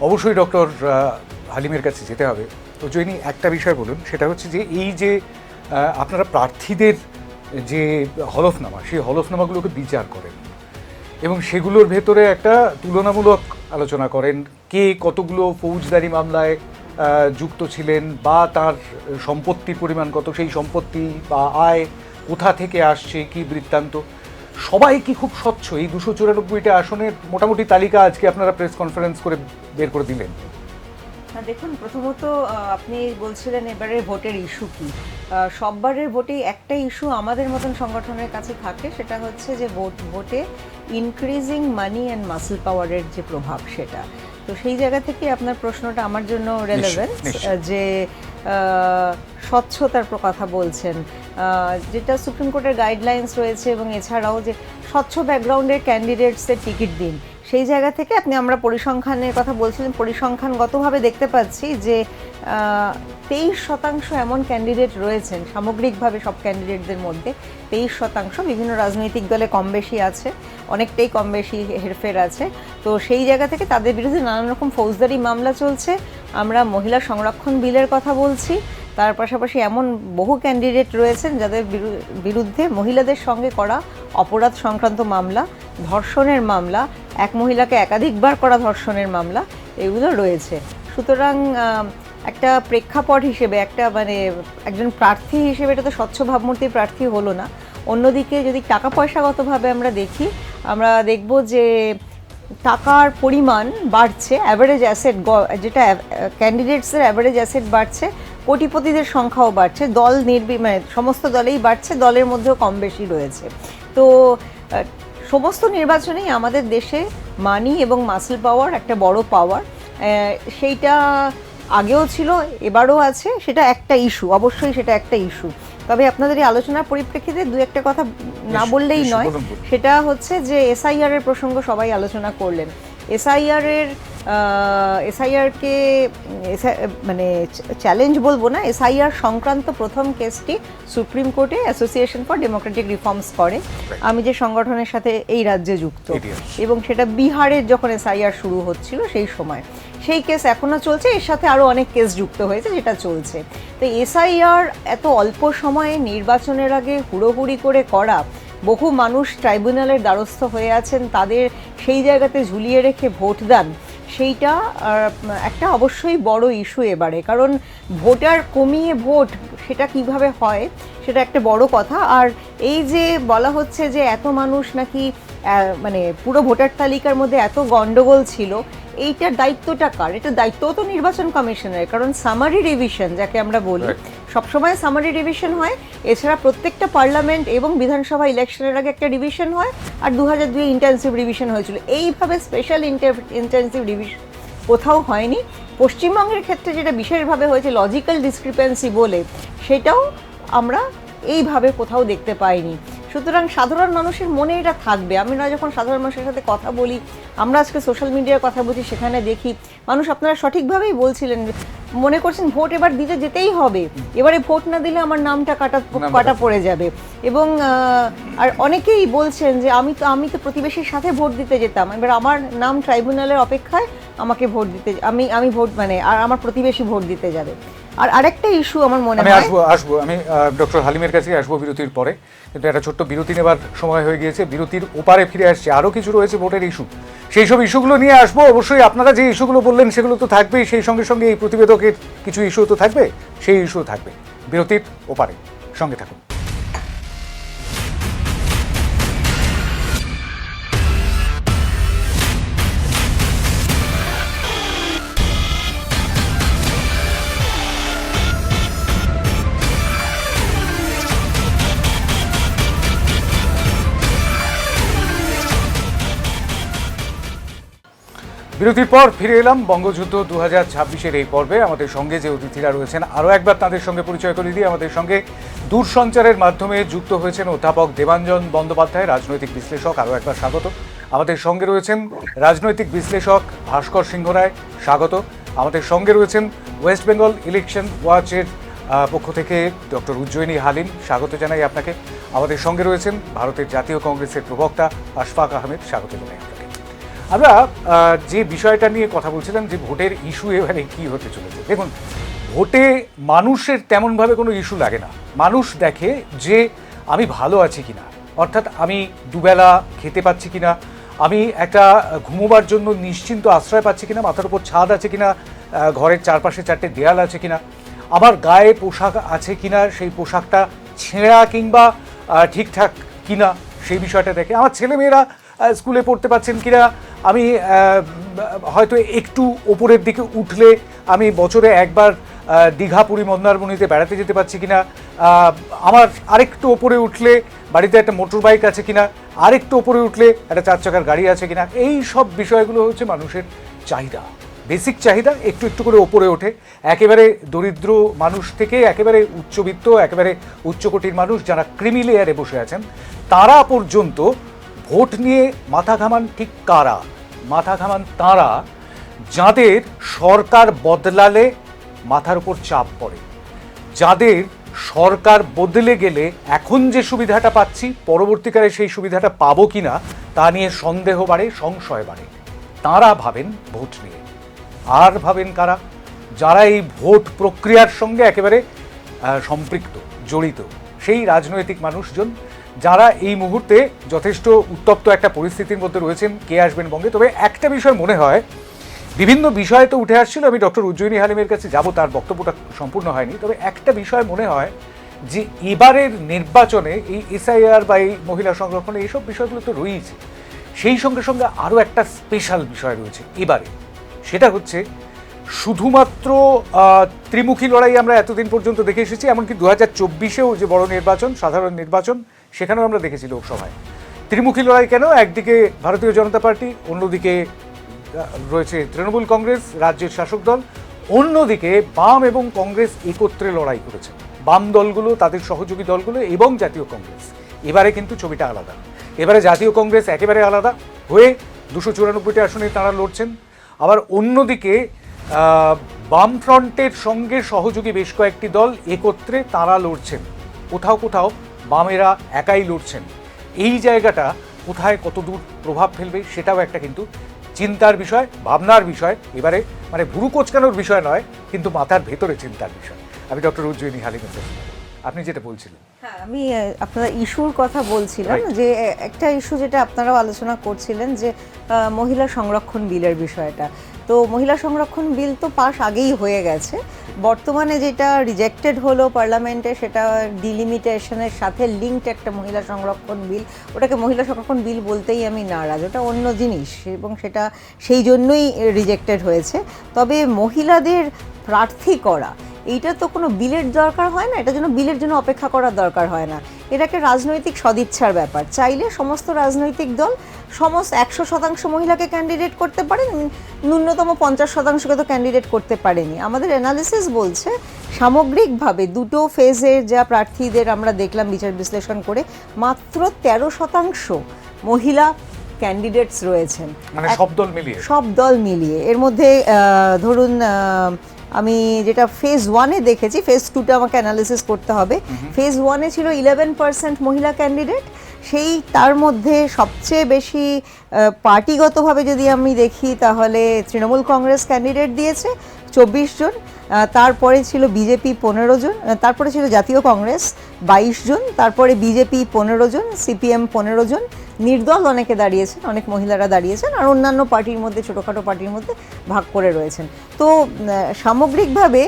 [SPEAKER 1] অবশ্যই ডক্টর হালিমের কাছে যেতে হবে। তো জয়নি, একটা বিষয় বলুন, সেটা হচ্ছে যে এই যে আপনারা প্রার্থীদের যে হলফনামা, সেই হলফনামাগুলোকে বিচার করেন এবং সেগুলোর ভেতরে একটা তুলনামূলক আলোচনা করেন, কে কতগুলো ফৌজদারি মামলায় যুক্ত ছিলেন বা তার সম্পত্তির পরিমাণ কত, সেই সম্পত্তি বা আয় কোথা থেকে আসছে, কি বৃত্তান্ত। সবাই কি খুব স্বচ্ছ? এই 294টা আসনের মোটামুটি তালিকা আজকে আপনারা প্রেস কনফারেন্স করে বের করে দিলেন।
[SPEAKER 5] দেখুন, প্রথমত আপনি বলছিলেন এবারের ভোটের ইস্যু কি। সববারের ভোটেই একটা ইস্যু আমাদের মতন সংগঠনের কাছে থাকে, সেটা হচ্ছে যে ভোটে ইনক্রিজিং মানি অ্যান্ড মাসল পাওয়ারের যে প্রভাব, সেটা। তো সেই জায়গা থেকে আপনার প্রশ্নটা আমার জন্য রেলেভেন্ট, যে স্বচ্ছতার কথা বলছেন, যেটা সুপ্রিম কোর্টের গাইডলাইন্স রয়েছে, এবং এছাড়াও যে স্বচ্ছ ব্যাকগ্রাউন্ডের ক্যান্ডিডেটসের টিকিট দিন, সেই জায়গা থেকে আমরা পরিসংখ্যানের কথা বলছিলেন। পরিসংখ্যানগতভাবে দেখতে পাচ্ছি যে 23% এমন ক্যান্ডিডেট রয়েছেন, সামগ্রিকভাবে সব ক্যান্ডিডেটদের মধ্যে 23% বিভিন্ন রাজনৈতিক দলে কম বেশি আছে, অনেকটাই কম বেশি হেরফের আছে। তো সেই জায়গা থেকে তাদের বিরুদ্ধে নানান রকম ফৌজদারি মামলা চলছে। আমরা মহিলা সংরক্ষণ বিলের কথা বলছি, তার পাশাপাশি এমন বহু ক্যান্ডিডেট রয়েছেন যাদের বিরুদ্ধে মহিলাদের সঙ্গে করা অপরাধ সংক্রান্ত মামলা, ধর্ষণের মামলা, এক মহিলাকে একাধিকবার করা ধর্ষণের মামলা, এগুলো রয়েছে। সুতরাং একটা প্রেক্ষাপট হিসেবে একজন প্রার্থী হিসেবে এটা তো স্বচ্ছ ভাবমূর্তির প্রার্থী হলো না। অন্যদিকে যদি টাকা পয়সাগতভাবে আমরা দেখি, আমরা দেখব যে টাকার পরিমাণ বাড়ছে, অ্যাভারেজ অ্যাসেট, যেটা ক্যান্ডিডেটসের অ্যাভারেজ অ্যাসেট বাড়ছে, কোটিপতিদের সংখ্যাও বাড়ছে, দল সমস্ত দলেই বাড়ছে, দলের মধ্যেও কম বেশি রয়েছে। তো সমস্ত নির্বাচনেই আমাদের দেশে মানি এবং মাসল পাওয়ার একটা বড় পাওয়ার, সেইটা আগেও ছিল, এবারও আছে, সেটা একটা ইস্যু, অবশ্যই সেটা একটা ইস্যু। তবে আপনাদের এই আলোচনার পরিপ্রেক্ষিতে দু একটা কথা না বললেই নয়, সেটা হচ্ছে যে এসআইআর এর প্রসঙ্গ সবাই আলোচনা করলেন। এসআইআরকে চ্যালেঞ্জ বলবো না, এসআইআর সংক্রান্ত প্রথম কেসটি সুপ্রিম কোর্টে অ্যাসোসিয়েশন ফর ডেমোক্রেটিক রিফর্মস করে, আমি যে সংগঠনের সাথে এই রাজ্যে যুক্ত, এবং সেটা বিহারের যখন এসআইআর শুরু হচ্ছিল সেই সময়। সেই কেস এখনও চলছে, এর সাথে আরও অনেক কেস যুক্ত হয়েছে যেটা চলছে। তো এসআইআর এত অল্প সময়ে নির্বাচনের আগে হুড়োহুড়ি করে করা, বহু মানুষ ট্রাইব্যুনালের দ্বারস্থ হয়ে আছেন, তাদের সেই জায়গাতে ঝুলিয়ে রেখে ভোটদান, সেইটা একটা অবশ্যই বড় ইস্যু এবারে। কারণ ভোটার কমিয়ে ভোট, সেটা কিভাবে হয় সেটা একটা বড় কথা। আর এই যে বলা হচ্ছে যে এত মানুষ নাকি মানে পুরো ভোটার তালিকার মধ্যে এত গন্ডগোল ছিল, এইটার দায়িত্বটা কার? এটা দায়িত্বও তো নির্বাচন কমিশনের, কারণ সামারি রিভিশন যাকে আমরা বলি, সবসময় সামারি রিভিশন হয়। এছাড়া প্রত্যেকটা পার্লামেন্ট এবং বিধানসভা ইলেকশনের আগে একটা রিভিশন হয়, আর 2002 ইন্টেন্সিভ রিভিশন হয়েছিল। এইভাবে স্পেশাল ইন্টেন্সিভ রিভিশন কোথাও হয়নি। পশ্চিমবঙ্গের ক্ষেত্রে যেটা বিশেষভাবে হয়েছে লজিক্যাল ডিসক্রিপেন্সি বলে, সেটাও আমরা এইভাবে কোথাও দেখতে পাইনি। সুতরাং সাধারণ মানুষের মনে এটা থাকবে। আমরা যখন সাধারণ মানুষের সাথে কথা বলি, আমরা আজকে সোশ্যাল মিডিয়ার কথা বলছি, সেখানে দেখি মানুষ, আপনারা সঠিকভাবেই বলছিলেন, মনে করছেন ভোট এবার দিতে যেতেই হবে, এবারে ভোট না দিলে আমার নামটা কাটা পড়ে যাবে। এবং আর অনেকেই বলছেন যে আমি তো প্রতিবেশীর সাথে ভোট দিতে যেতাম, এবার আমার নাম ট্রাইব্যুনালের অপেক্ষায়, আমাকে ভোট দিতে আমি ভোট মানে আর আমার প্রতিবেশী ভোট দিতে যাবে। আর আরেকটা ইস্যু আমার মনে হয়,
[SPEAKER 1] আমি ডক্টর হালিমের কাছে আসবো বিরতির পরে, কিন্তু একটা ছোট্ট বিরতি নেবার সময় হয়ে গিয়েছে। বিরতির ওপারে ফিরে আসছে, আরও কিছু রয়েছে ভোটের ইস্যু, সেই সব ইস্যুগুলো নিয়ে আসবো। অবশ্যই আপনারা যে ইস্যুগুলো বললেন সেগুলো তো থাকবেই, সেই সঙ্গে সঙ্গে এই প্রতিবেদকের কিছু ইস্যু তো থাকবে, সেই ইস্যু থাকবে। বিরতির ওপারে সঙ্গে থাকুন। বিরতির পর ফিরে এলাম বঙ্গযুদ্ধ 2026-এর এই পর্বে। আমাদের সঙ্গে যে অতিথিরা রয়েছেন, আরও একবার তাদের সঙ্গে পরিচয় করে দিই। আমাদের সঙ্গে দূরসঞ্চারের মাধ্যমে যুক্ত হয়েছেন অধ্যাপক দেবাঞ্জন বন্দ্যোপাধ্যায়, রাজনৈতিক বিশ্লেষক, আরও একবার স্বাগত। আমাদের সঙ্গে রয়েছেন রাজনৈতিক বিশ্লেষক ভাস্কর সিংহ রায়, স্বাগত। আমাদের সঙ্গে রয়েছেন ওয়েস্ট বেঙ্গল ইলেকশন ওয়াচের পক্ষ থেকে ডক্টর উজ্জয়িনী হালিম, স্বাগত জানাই আপনাকে। আমাদের সঙ্গে রয়েছেন ভারতের জাতীয় কংগ্রেসের প্রবক্তা আশফাক আহমেদ, স্বাগত জানাই আপনাকে। আমরা যে বিষয়টা নিয়ে কথা বলছিলাম, যে ভোটের ইস্যু এবারে কী হতে চলেছে, দেখুন, ভোটে মানুষের তেমনভাবে কোনো ইস্যু লাগে না। মানুষ দেখে যে আমি ভালো আছি কিনা, অর্থাৎ আমি দুবেলা খেতে পাচ্ছি কিনা, আমি একটা ঘুমোবার জন্য নিশ্চিন্ত আশ্রয় পাচ্ছি কিনা, মাথার উপর ছাদ আছে কিনা, ঘরের চারপাশে চারটে দেয়াল আছে কিনা, আমার গায়ে পোশাক আছে কিনা, সেই পোশাকটা ছেঁড়া কিংবা ঠিকঠাক কিনা, সেই বিষয়টা দেখে। আমার ছেলেমেয়েরা স্কুলে পড়তে পারছেন কিনা, আমি হয়তো একটু ওপরের দিকে উঠলে আমি বছরে একবার দীঘা, পুরী, মন্দারমণিতে বেড়াতে যেতে পারছি কিনা, আমার আরেকটু ওপরে উঠলে বাড়িতে একটা মোটর বাইক আছে কিনা, আরেকটু ওপরে উঠলে একটা 4 চাকার গাড়ি আছে কিনা। এই সব বিষয়গুলো হচ্ছে মানুষের চাহিদা, বেসিক চাহিদা। একটু একটু করে ওপরে ওঠে, একেবারে দরিদ্র মানুষ থেকে একেবারে উচ্চবিত্ত, একেবারে উচ্চকোটির মানুষ যারা ক্রিমি লেয়ারে বসে আছেন, তারা পর্যন্ত ভোট নিয়ে মাথা ঘামান। ঠিক কারা মাথা ঘামান? তাঁরা যাদের সরকার বদলালে মাথার উপর চাপ পড়ে, যাদের সরকার বদলে গেলে এখন যে সুবিধাটা পাচ্ছি পরবর্তীকালে সেই সুবিধাটা পাবো কিনা তা নিয়ে সন্দেহ বাড়ে, সংশয় বাড়ে। তাঁরা ভাবেন ভোট নিয়ে। আর ভাবেন কারা? যারা এই ভোট প্রক্রিয়ার সঙ্গে একেবারে সম্পৃক্ত, জড়িত, সেই রাজনৈতিক মানুষজন, যারা এই মুহূর্তে যথেষ্ট উত্তপ্ত একটা পরিস্থিতির মধ্যে রয়েছেন, কে আসবেন বঙ্গে। তবে একটা বিষয় মনে হয়, বিভিন্ন বিষয় তো উঠে আসছিল, আমি ডক্টর উজ্জয়িনী হালিমের কাছে যাব, তার বক্তব্যটা সম্পূর্ণ হয়নি। তবে একটা বিষয় মনে হয় যে এবারের নির্বাচনে এই এসআইআর বা এই মহিলা সংরক্ষণ, এইসব বিষয়গুলো তো রয়েছে, সেই সঙ্গে সঙ্গে আরও একটা স্পেশাল বিষয় রয়েছে এবারে। সেটা হচ্ছে শুধুমাত্র ত্রিমুখী লড়াই আমরা এতদিন পর্যন্ত দেখে এসেছি, এমনকি 2024-এও যে বড় নির্বাচন, সাধারণ নির্বাচন, সেখানেও আমরা দেখেছি লোকসভায় ত্রিমুখী লড়াই। কেন? একদিকে ভারতীয় জনতা পার্টি, অন্যদিকে রয়েছে তৃণমূল কংগ্রেস, রাজ্যের শাসক দল, অন্যদিকে বাম এবং কংগ্রেস একত্রে লড়াই করেছে, বাম দলগুলো, তাদের সহযোগী দলগুলো এবং জাতীয় কংগ্রেস। এবারে কিন্তু ছবিটা আলাদা। এবারে জাতীয় কংগ্রেস একেবারে আলাদা হয়ে 294টি আসনে তাঁরা লড়ছেন। আবার অন্যদিকে বামফ্রন্টের সঙ্গে সহযোগী বেশ কয়েকটি দল একত্রে তাঁরা লড়ছেন। কোথাও কোথাও বামেরা একাই লড়ছেন। এই জায়গাটা কোথায় কতদূর প্রভাব ফেলবে সেটাও একটা কিন্তু চিন্তার বিষয়, ভাবনার বিষয়, এবারে মানে ভুরু কোচকানোর বিষয় নয়, কিন্তু মাথার ভেতরে চিন্তার বিষয়। আমি ডক্টর উজ্জয়িনী হালিমের প্রশ্ন, আপনি যেটা বলছিলেন।
[SPEAKER 5] হ্যাঁ, আমি আপনারা ইস্যুর কথা বলছিলাম,
[SPEAKER 1] Right.
[SPEAKER 5] যে একটা ইস্যু যেটা আপনারাও আলোচনা করছিলেন, যে মহিলা সংরক্ষণ বিলের বিষয়টা। তো মহিলা সংরক্ষণ বিল তো পাস আগেই হয়ে গেছে, বর্তমানে যেটা রিজেক্টেড হলো পার্লামেন্টে সেটা ডিলিমিটেশনের সাথে লিঙ্কড একটা মহিলা সংরক্ষণ বিল। ওটাকে মহিলা সংরক্ষণ বিল বলতেই আমি নারাজ, ওটা অন্য জিনিস এবং সেটা সেই জন্যই রিজেক্টেড হয়েছে। তবে মহিলাদের প্রার্থী করা, এইটা তো কোনো বিলের দরকার হয় না, এটার জন্য বিলের জন্য অপেক্ষা করার দরকার হয় না। এটাকে রাজনৈতিক সদিচ্ছার ব্যাপার, চাইলে সমস্ত রাজনৈতিক দল সমস্ত 100% মহিলাকে ক্যান্ডিডেট করতে পারেন, ন্যূনতম 50%কে তো ক্যান্ডিডেট করতে পারেনি। আমাদের অ্যানালিসিস বলছে সামগ্রিকভাবে দুটো ফেজের যা প্রার্থীদের আমরা দেখলাম বিচার বিশ্লেষণ করে, মাত্র 13% মহিলা ক্যান্ডিডেটস রয়েছেন,
[SPEAKER 1] মানে সব দল মিলিয়ে।
[SPEAKER 5] সব দল মিলিয়ে। এর মধ্যে ধরুন আমি যেটা ফেজ 1-এ দেখেছি, ফেজ 2টা আমাকে অ্যানালিসিস করতে হবে। ফেজ 1-এ ছিল 11% মহিলা ক্যান্ডিডেট, সেই তার মধ্যে সবচেয়ে বেশি পার্টিগতভাবে যদি আমি দেখি তাহলে তৃণমূল কংগ্রেস ক্যান্ডিডেট দিয়েছে 24 জন, তারপরে ছিল বিজেপি 15 জন, তারপরে ছিল জাতীয় কংগ্রেস 22 জন, তারপরে বিজেপি 15 জন, সিপিএম 15 জন, নির্দল অনেকে দাঁড়িয়েছেন, অনেক মহিলারা দাঁড়িয়েছেন, আর অন্যান্য পার্টির মধ্যে ছোটোখাটো পার্টির মধ্যে ভাগ করে রয়েছেন। তো সামগ্রিকভাবে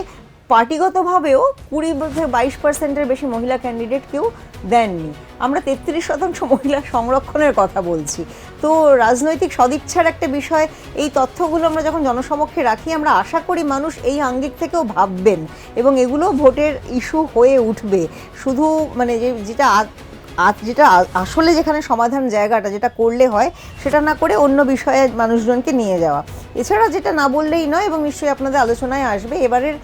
[SPEAKER 5] পার্টিগতভাবেও 20-22%-এর বেশি মহিলা ক্যান্ডিডেট কেউ দেননি। আমরা 33% মহিলা সংরক্ষণের কথা বলছি। তো রাজনৈতিক সদিচ্ছার একটা বিষয়, এই তথ্যগুলো আমরা যখন জনসমক্ষে রাখি, আমরা আশা করি মানুষ এই আঙ্গিক থেকেও ভাববেন এবং এগুলো ভোটের ইস্যু হয়ে উঠবে। শুধু মানে যেটা আসলে যেখানে সমাধান জায়গাটা, যেটা করলে হয় সেটা না করে অন্য বিষয়ে মানুষজনকে নিয়ে যাওয়া। এছাড়া যেটা না বললেই নয়, এবং নিশ্চয়ই আপনাদের আলোচনায় আসবে, এবারের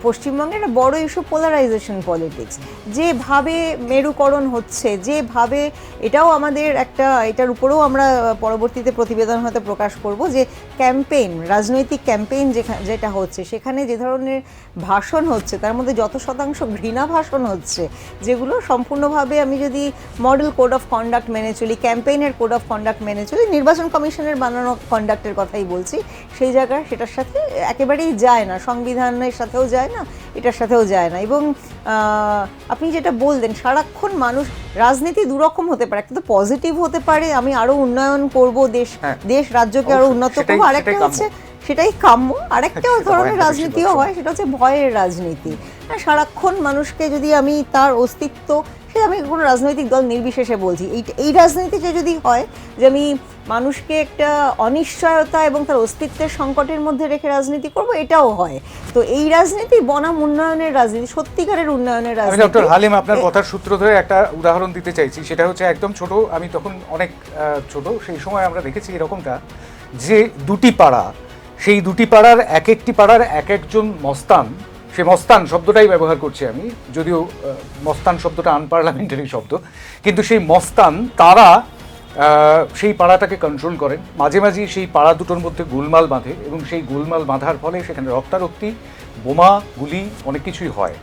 [SPEAKER 5] পশ্চিমবঙ্গের একটা বড় ইস্যু পোলারাইজেশন পলিটিক্স। যেভাবে মেরুকরণ হচ্ছে, যেভাবে এটাও আমাদের একটা, এটার উপরেও আমরা পরবর্তীতে প্রতিবেদন হয়তো প্রকাশ করব, যে ক্যাম্পেইন, রাজনৈতিক ক্যাম্পেইন যেটা হচ্ছে, সেখানে যে ধরনের ভাষণ হচ্ছে তার মধ্যে যত শতাংশ ঘৃণা ভাষণ হচ্ছে, যেগুলো সম্পূর্ণভাবে আমি যদি মডেল কোড অফ কন্ডাক্ট মেনে চলি, ক্যাম্পেইনের কোড অফ কন্ডাক্ট মেনে চলি, নির্বাচন কমিশনের বানানো কন্ডাক্টের কথাই বলছি, সেই জায়গায় সেটার সাথে একেবারেই যায় না, সংবিধানের সাথেও যায় না, এটার সাথেও যায় না। এবং আপনি যেটা বললেন, সারাক্ষণ মানুষ, রাজনীতি দুরকম হতে পারে, একটা তো পজিটিভ হতে পারে, আমি আরো উন্নয়ন করব, দেশ রাজ্যকে আরো উন্নত করবো, আরেকটা হচ্ছে সেটাই কাম্য, আরেকটা ধরনের রাজনীতিও হয়, সেটা হচ্ছে ভয়ের রাজনীতি। সারাক্ষণ মানুষকে যদি আমি তার অস্তিত্ব, সে আমি কোনো রাজনৈতিক দল নির্বিশেষে বলছি, এই রাজনীতিতে যদি হয় যে আমি মানুষকে একটা অনিশ্চয়তা এবং তার অস্তিত্বের সংকটের মধ্যে রেখে রাজনীতি করব, এটাও হয়। তো এই রাজনীতি বনাম উন্নয়নের রাজনীতি, সত্যিকারের উন্নয়নের
[SPEAKER 1] আমি
[SPEAKER 5] রাজনীতি।
[SPEAKER 1] ডক্টর হালিম আপনার কথার সূত্র ধরে একটা উদাহরণ দিতে চাইছি, সেটা হচ্ছে একদম ছোট, আমি তখন অনেক ছোট, সেই সময় আমরা দেখেছি এরকমটা, যে দুটি পাড়া, সেই দুটি পাড়ার এক একটি পাড়ার এক একজন মস্তান, সে মস্তান শব্দটাই ব্যবহার করছি আমি, যদিও মস্তান শব্দটা আনপার্লামেন্টারি শব্দ, কিন্তু সেই মস্তান তারা সেই পাড়াটাকে কন্ট্রোল করেন। মাঝে মাঝে সেই পাড়া দুটোর মধ্যে গোলমাল বাঁধে এবং সেই গোলমাল বাঁধার ফলে সেখানে রক্তারক্তি, বোমা, গুলি, অনেক কিছুই হয়।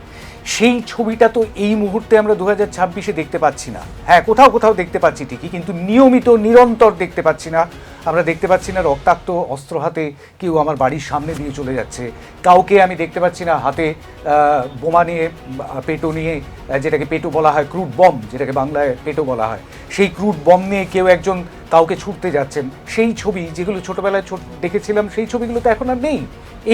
[SPEAKER 1] সেই ছবিটা তো এই মুহূর্তে আমরা 2026-এ দেখতে পাচ্ছি না। হ্যাঁ, কোথাও কোথাও দেখতে পাচ্ছি ঠিকই, কিন্তু নিয়মিত নিরন্তর দেখতে পাচ্ছি না। আমরা দেখতে পাচ্ছি না রক্তাক্ত অস্ত্র হাতে কেউ আমার বাড়ির সামনে দিয়ে চলে যাচ্ছে, কাউকে আমি দেখতে পাচ্ছি না হাতে বোমা নিয়ে, পেটো নিয়ে, যেটাকে পেটো বলা হয়, ক্রুড বম যেটাকে বাংলায় পেটো বলা হয়, সেই ক্রুড বম নিয়ে কেউ একজন কাউকে ছুটতে যাচ্ছেন। সেই ছবি যেগুলো ছোটোবেলায় দেখেছিলাম, সেই ছবিগুলো তো এখন আর নেই।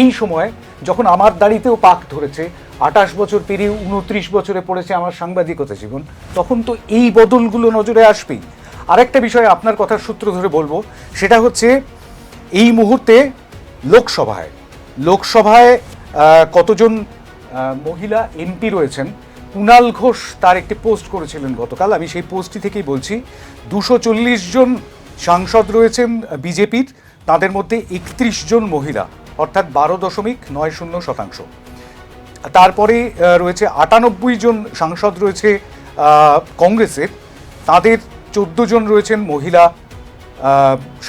[SPEAKER 1] এই সময় যখন আমার দাড়িতেও পাক ধরেছে, 28 বছর পেরিয়ে 29 বছরে পড়েছে আমার সাংবাদিকতা জীবন, তখন তো এই বদলগুলো নজরে আসবেই। আরেকটা বিষয় আপনার কথার সূত্র ধরে বলবো, সেটা হচ্ছে এই মুহূর্তে লোকসভায় কতজন মহিলা এমপি রয়েছেন। কুণাল ঘোষ তার একটি পোস্ট করেছিলেন গতকাল, আমি সেই পোস্টটি থেকেই বলছি। 240 জন সাংসদ রয়েছেন বিজেপির, তাদের মধ্যে 31 জন মহিলা, অর্থাৎ 12.90%। তারপরে রয়েছে 98 জন সাংসদ রয়েছে কংগ্রেসের, তাদের 14 জন রয়েছেন মহিলা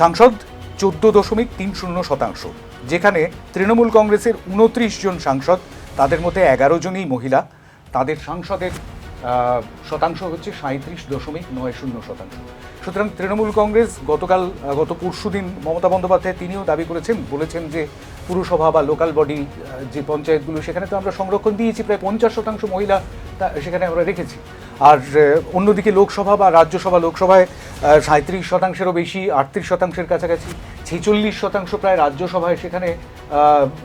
[SPEAKER 1] সাংসদ, 14.30%। যেখানে তৃণমূল কংগ্রেসের 29 জন সাংসদ, তাদের মধ্যে 11 জনই মহিলা, তাদের সাংসদের শতাংশ হচ্ছে 37.90%। সুতরাং তৃণমূল কংগ্রেস গত পরশুদিন মমতা বন্দ্যোপাধ্যায় তিনিও দাবি বলেছেন যে পুরসভা বা লোকাল বডি যে পঞ্চায়েতগুলো সেখানে তো আমরা সংরক্ষণ দিয়েছি, প্রায় 50% মহিলা সেখানে আমরা রেখেছি। আর অন্যদিকে লোকসভা বা লোকসভায় 37%-এরও বেশি, 38%-এর কাছাকাছি, 46% প্রায় রাজ্যসভায় সেখানে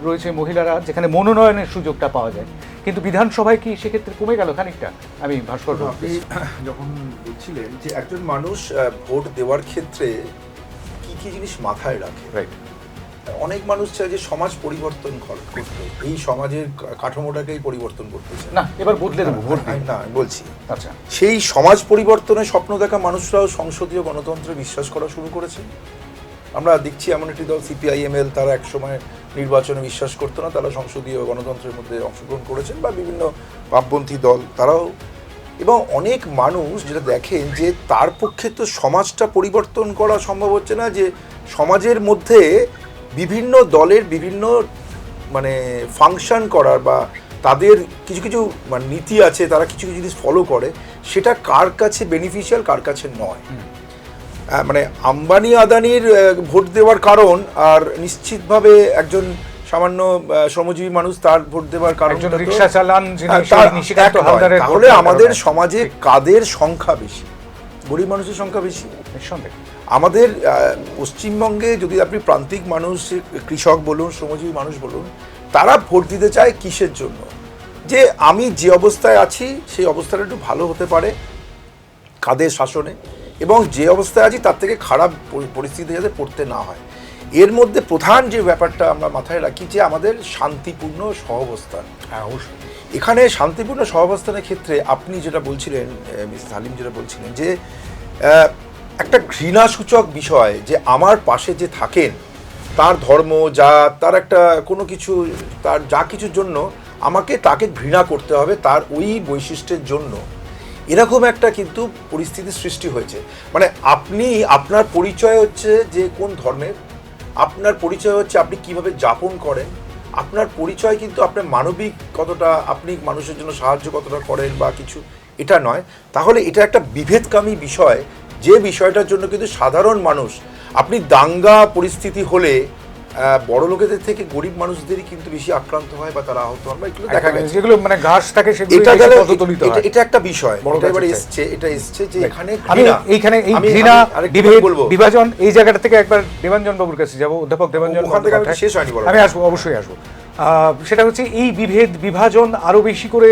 [SPEAKER 1] রয়েছে মহিলারা, যেখানে মনোনয়নের সুযোগটা পাওয়া যায়। কিন্তু বিধানসভায় কি সেক্ষেত্রে কমে গেল খানিকটা? আমি ভাস্কর,
[SPEAKER 2] আপনি যখন বলছিলেন যে একজন মানুষ ভোট দেওয়ার ক্ষেত্রে কি কি জিনিস মাথায় রাখে,
[SPEAKER 1] রাইট,
[SPEAKER 2] অনেক মানুষ চায় যে সমাজ পরিবর্তন করতে, এই সমাজের কাঠামোটাকেই পরিবর্তন করতে চায়।
[SPEAKER 1] না এবার বদলে দেবো ভোট দিয়ে।
[SPEAKER 2] না আমি বলছি,
[SPEAKER 1] আচ্ছা,
[SPEAKER 2] সেই সমাজ পরিবর্তনের স্বপ্ন দেখা মানুষরাও সংসদীয় গণতন্ত্রে বিশ্বাস করা শুরু করেছে। আমরা দেখছি এমন একটি দল CPIML, তারা একসময় নির্বাচনে বিশ্বাস করতো না, তারা সংসদীয় গণতন্ত্রের মধ্যে অংশগ্রহণ করেছেন, বা বিভিন্ন বামপন্থী দল তারাও। এবং অনেক মানুষ যেটা দেখেন যে তার পক্ষে তো সমাজটা পরিবর্তন করা সম্ভব হচ্ছে না, যে সমাজের মধ্যে বিভিন্ন দলের বিভিন্ন মানে ফাংশন করার বা তাদের কিছু কিছু মানে নীতি আছে, তারা কিছু কিছু জিনিস ফলো করে, সেটা কার কাছে বেনিফিশিয়াল কার কাছে নয়। মানে আম্বানি আদানির ভোট দেওয়ার কারণ আর নিশ্চিতভাবে একজন সামান্য শ্রমজীবী মানুষ তার ভোট দেওয়ার কারণ,
[SPEAKER 1] রিকশা চালান
[SPEAKER 2] তাহলে আমাদের সমাজে কাদের সংখ্যা বেশি? গরিব মানুষের সংখ্যা বেশি
[SPEAKER 1] নিঃসন্দেহে।
[SPEAKER 2] আমাদের পশ্চিমবঙ্গে যদি আপনি প্রান্তিক মানুষ, কৃষক বলুন, শ্রমজীবী মানুষ বলুন, তারা ভোট দিতে চায় কিসের জন্য? যে আমি যে অবস্থায় আছি সেই অবস্থাটা একটু ভালো হতে পারে কাদের শাসনে, এবং যে অবস্থায় আছি তার থেকে খারাপ পরিস্থিতি যাতে পড়তে না হয়। এর মধ্যে প্রধান যে ব্যাপারটা আমরা মাথায় রাখি যে আমাদের শান্তিপূর্ণ সহাবস্থান।
[SPEAKER 1] হ্যাঁ অবশ্যই।
[SPEAKER 2] এখানে শান্তিপূর্ণ সহাবস্থানের ক্ষেত্রে আপনি যেটা বলছিলেন, মিসেস হালিম যেটা বলছিলেন, যে একটা ঘৃণাসূচক বিষয় যে আমার পাশে যে থাকেন তার ধর্ম, জাত, তার একটা কোনো কিছু, তার যা কিছুর জন্য আমাকে তাকে ঘৃণা করতে হবে তার ওই বৈশিষ্ট্যের জন্য, এরকম একটা কিন্তু পরিস্থিতির সৃষ্টি হয়েছে। মানে আপনি, আপনার পরিচয় হচ্ছে যে কোন ধর্মের, আপনার পরিচয় হচ্ছে আপনি কিভাবে যাপন করেন, আপনার পরিচয় কিন্তু আপনার মানবিক কতটা, আপনি মানুষের জন্য সাহায্য কতটা করেন বা কিছু, এটা নয়। তাহলে এটা একটা বিভেদকামী বিষয়, যে বিষয়টার জন্য কিন্তু সাধারণ মানুষ, আপনি দাঙ্গা পরিস্থিতি হলে বড় লোকেদের থেকে গরিব মানুষদেরই কিন্তু বেশি আক্রান্ত হয় বা তারা আহত হন, বা এগুলো দেখা গেছে।
[SPEAKER 1] যেগুলো মানে ঘাস থাকে
[SPEAKER 2] এটা একটা বিষয়, এটা এসছে যে এখানে
[SPEAKER 1] আমি এইখানে এই ঘৃণা বিভাজন, এই জায়গাটা থেকে একবার দেবাঞ্জন বাবুর কাছে যাবো। অধ্যাপক দেবাঞ্জন,
[SPEAKER 2] শেষ হয়নি,
[SPEAKER 1] আমি আসবো, অবশ্যই আসবো। সেটা হচ্ছে এই বিভাজন আরো বেশি করে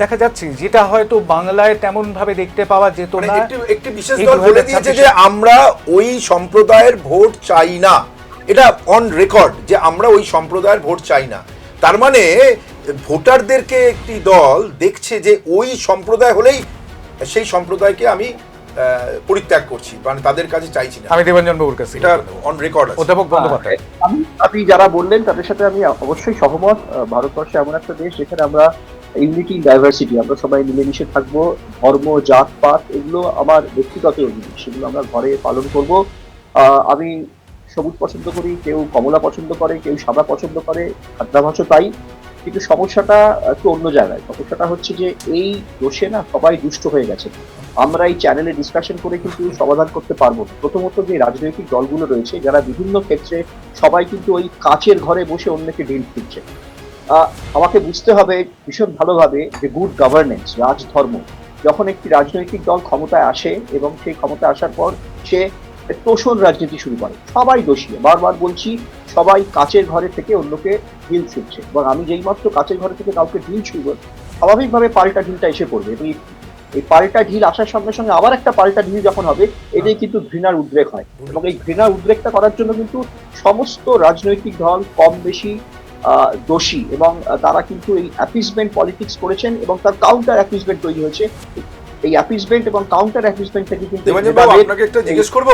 [SPEAKER 1] দেখা যাচ্ছে, যেটা হয়তো বাংলায় তেমন ভাবে দেখতে পাওয়া যেত না।
[SPEAKER 2] একটি বিশেষ দল বলে দিয়েছে যে আমরা ওই সম্প্রদায়ের ভোট চাই না, এটা অন রেকর্ড যে আমরা ওই সম্প্রদায়ের ভোট চাই না। তার মানে ভোটারদেরকে একটি দল দেখছে যে ওই সম্প্রদায় হলেই সেই সম্প্রদায়কে আমি পরিত্যাগ করছি, মানে তাদের কাছে চাইছি না।
[SPEAKER 1] আমি দেবাঞ্জন বাবুর কাছে,
[SPEAKER 2] এটা অন রেকর্ড আছে।
[SPEAKER 1] অধ্যাপক বন্দ্যোপাধ্যায়,
[SPEAKER 4] আপনি যারা বললেন তাদের সাথে আমি অবশ্যই সহমত। ভারতবর্ষ এমন একটা দেশ যেখানে আমরা ইউনিটি ডাইভার্সিটি, আমরা সবাই মিলেমিশে থাকবো। ধর্ম, জাতপাত এগুলো আমার ব্যক্তিগত জিনিস, সেগুলো আমরা ঘরে পালন করব। আমি সবুজ পছন্দ করি, কেউ কমলা পছন্দ করে, কেউ সাদা পছন্দ করে, খাদ্যাভাসও তাই। কিন্তু সমস্যাটা একটু অন্য জায়গায়। সমস্যাটা হচ্ছে যে এই দোষে না সবাই দুষ্ট হয়ে গেছে। আমরা এই চ্যানেলে ডিসকাশন করে কিন্তু সমাধান করতে পারবো না। প্রথমত যে রাজনৈতিক দলগুলো রয়েছে যারা বিভিন্ন ক্ষেত্রে সবাই কিন্তু ওই কাচের ঘরে বসে অন্যকে ঢিল ছুটছে। আমাকে বুঝতে হবে ভীষণ ভালোভাবে যে গুড গভর্নেন্স, রাজধর্ম, যখন একটি রাজনৈতিক দল ক্ষমতায় আসে এবং সেই ক্ষমতায় আসার পর সে তোষণ রাজনীতি শুরু করে, সবাই দোষী। বারবার বলছি, সবাই কাচের ঘরে থেকে অন্যকে ঢিল ছুটছে, এবং আমি যেই মাত্র কাচের ঘরে থেকে কাউকে ঢিল ছুঁড়ব, স্বাভাবিকভাবে পাল্টা ঢিলটা এসে পড়বে, এবং এই পাল্টা ঢিল আসার সঙ্গে সঙ্গে আবার একটা পাল্টা ঢিল যখন হবে, এটাই কিন্তু ঘৃণার উদ্রেক হয়। এবং এই ঘৃণার উদ্রেকটা করার জন্য কিন্তু সমস্ত রাজনৈতিক দল কম বেশি দোষী, এবং তারা কিন্তু এই অ্যাপিসমেন্ট পলিটিক্স করেছেন, এবং তার কাউন্টার অ্যাপিসমেন্ট তৈরি হয়েছে। এই অ্যাপিসমেন্ট এবং কাউন্টার অ্যাপিসমেন্ট থেকে কিন্তু
[SPEAKER 2] আপনাকে একটা জিজ্ঞেস করব,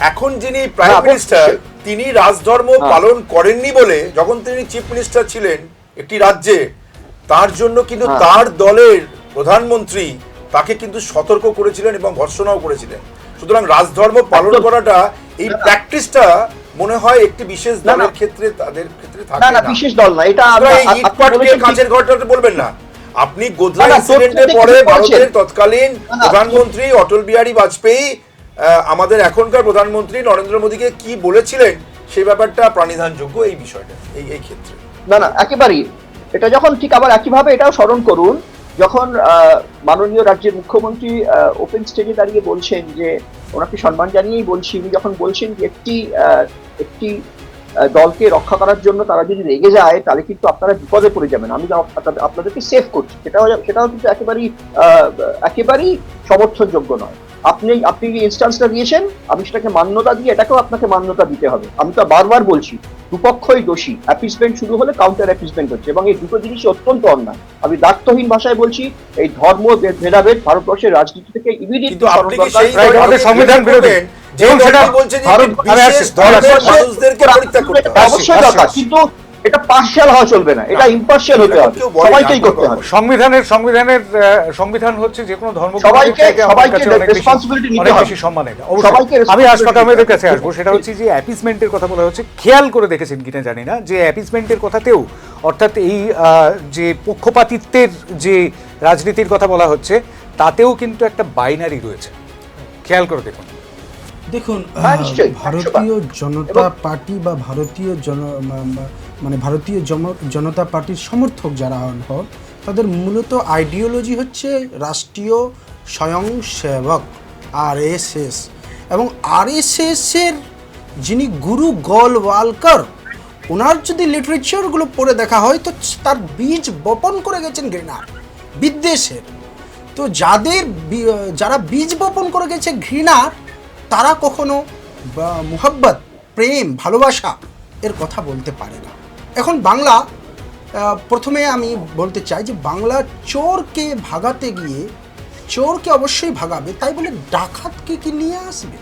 [SPEAKER 2] এখন যিনি প্রাইম মিনিস্টার তিনি রাজধর্ম পালন করেননি বলে, যখন তিনি চিফ মিনিস্টার ছিলেন একটি রাজ্যে, তার জন্য কিন্তু তার দলের প্রধানমন্ত্রী তাকে কিন্তু সতর্ক করেছিলেন এবং ভর্ৎসনাও করেছিলেন। সুতরাং রাজধর্ম পালন করাটা, এই প্র্যাকটিসটা মনে হয় একটি বিশেষ দলের ক্ষেত্রে, তাদের ক্ষেত্রে থাকে না।
[SPEAKER 4] বিশেষ দল না এটা।
[SPEAKER 2] কাঁচের ঘরটাতে বলবেন না। আপনি গোদরা ইনসিডেন্টের পরে ভারতের তৎকালীন প্রধানমন্ত্রী অটল বিহারী বাজপেয়ী আমাদের এখনকার প্রধানমন্ত্রী নরেন্দ্র মোদীকে কি বলেছিলেন সেই ব্যাপারটা প্রাণিধানযোগ্য এই বিষয়টা এই ক্ষেত্রে।
[SPEAKER 4] না একেবারেই। এটা যখন ঠিক আবার একইভাবে এটাও স্মরণ করুন, যখন মাননীয় রাজ্যের মুখ্যমন্ত্রী ওপেন স্টেজে দাঁড়িয়ে বলছেন, যে ওনাকে সম্মান জানিয়েই বলছি, উনি যখন বলছেন যে একটি দলকে রক্ষা করার জন্য তারা যদি রেগে যায় তাহলে কিন্তু আপনারা বিপদে পড়ে যাবেন, আমি আপনাদেরকে সেভ করছি, সেটাও কিন্তু একেবারেই সমর্থনযোগ্য নয়। আপনি যে ইনস্ট্যান্সটা দিয়েছেন, আমি সেটাকে মান্যতা দিয়ে এটাকেও আপনাকে মান্যতা দিতে হবে। আমি তো বারবার বলছি দুপক্ষই দোষী, অ্যাপিসমেন্ট শুরু হলে কাউন্টার অ্যাপিসমেন্ট হচ্ছে, এবং এই দুটো জিনিসই অত্যন্ত অন্যায়। আমি দায়িত্বহীন ভাষায় বলছি, এই ধর্ম ভেদাভেদ ভারতবর্ষের রাজনীতি থেকে
[SPEAKER 2] কিন্তু আপনি কি সেই
[SPEAKER 1] আমাদের সংবিধান বিরোধী যেমন সেটা
[SPEAKER 2] বলছেন যে
[SPEAKER 1] ভারত
[SPEAKER 2] বিশেষ ধর্মের মানুষদেরকে পরীক্ষা করতে হবে।
[SPEAKER 4] অবশ্যই দরকার, কিন্তু এটা পার্শিয়াল হওয়া চলবে না, এটা ইম্পার্শিয়াল হতে হবে, সবাইকেই করতে হবে।
[SPEAKER 1] সংবিধান হচ্ছে যে কোনো ধর্ম
[SPEAKER 4] সবাইকে রেসপন্সিবিলিটি নিতে হবে,
[SPEAKER 1] বেশি সম্মানের। অবশ্যই আমি হাসপাতাল আমাদের কাছে আসবো, সেটা হচ্ছে যে অ্যাপিসমেন্টের কথা বলা হচ্ছে, খেয়াল করে দেখেছেন কিনা জানি না, যে অ্যাপিসমেন্টের কথাতেও অর্থাৎ এই যে পক্ষপাতিত্বের যে রাজনীতির কথা বলা হচ্ছে তাতেও কিন্তু একটা বাইনারি রয়েছে, খেয়াল করে দেখুন।
[SPEAKER 3] দেখুন,
[SPEAKER 4] নিশ্চয়ই,
[SPEAKER 3] ভারতীয় জনতা পার্টি বা ভারতীয় জনতা পার্টির সমর্থক যারা হন, তাদের মূলত আইডিওলজি হচ্ছে রাষ্ট্রীয় স্বয়ংসেবক RSS, এবং RSS-এর যিনি গুরু গোলওয়ালকর, ওনার যদি লিটারেচারগুলো পড়ে দেখা হয় তো তার বীজ বপন করে গেছেন ঘৃণার, বিদ্বেষের। তো যারা বীজ বপন করে গেছে ঘৃণার, তারা কখনো মুহাব্বত, প্রেম, ভালোবাসা এর কথা বলতে পারে না। এখন বাংলা, প্রথমে আমি বলতে চাই যে বাংলা চোরকে ভাগাতে গিয়ে, চোরকে অবশ্যই ভাগাবে, তাই বলে ডাকাতকে কি নিয়ে আসবে?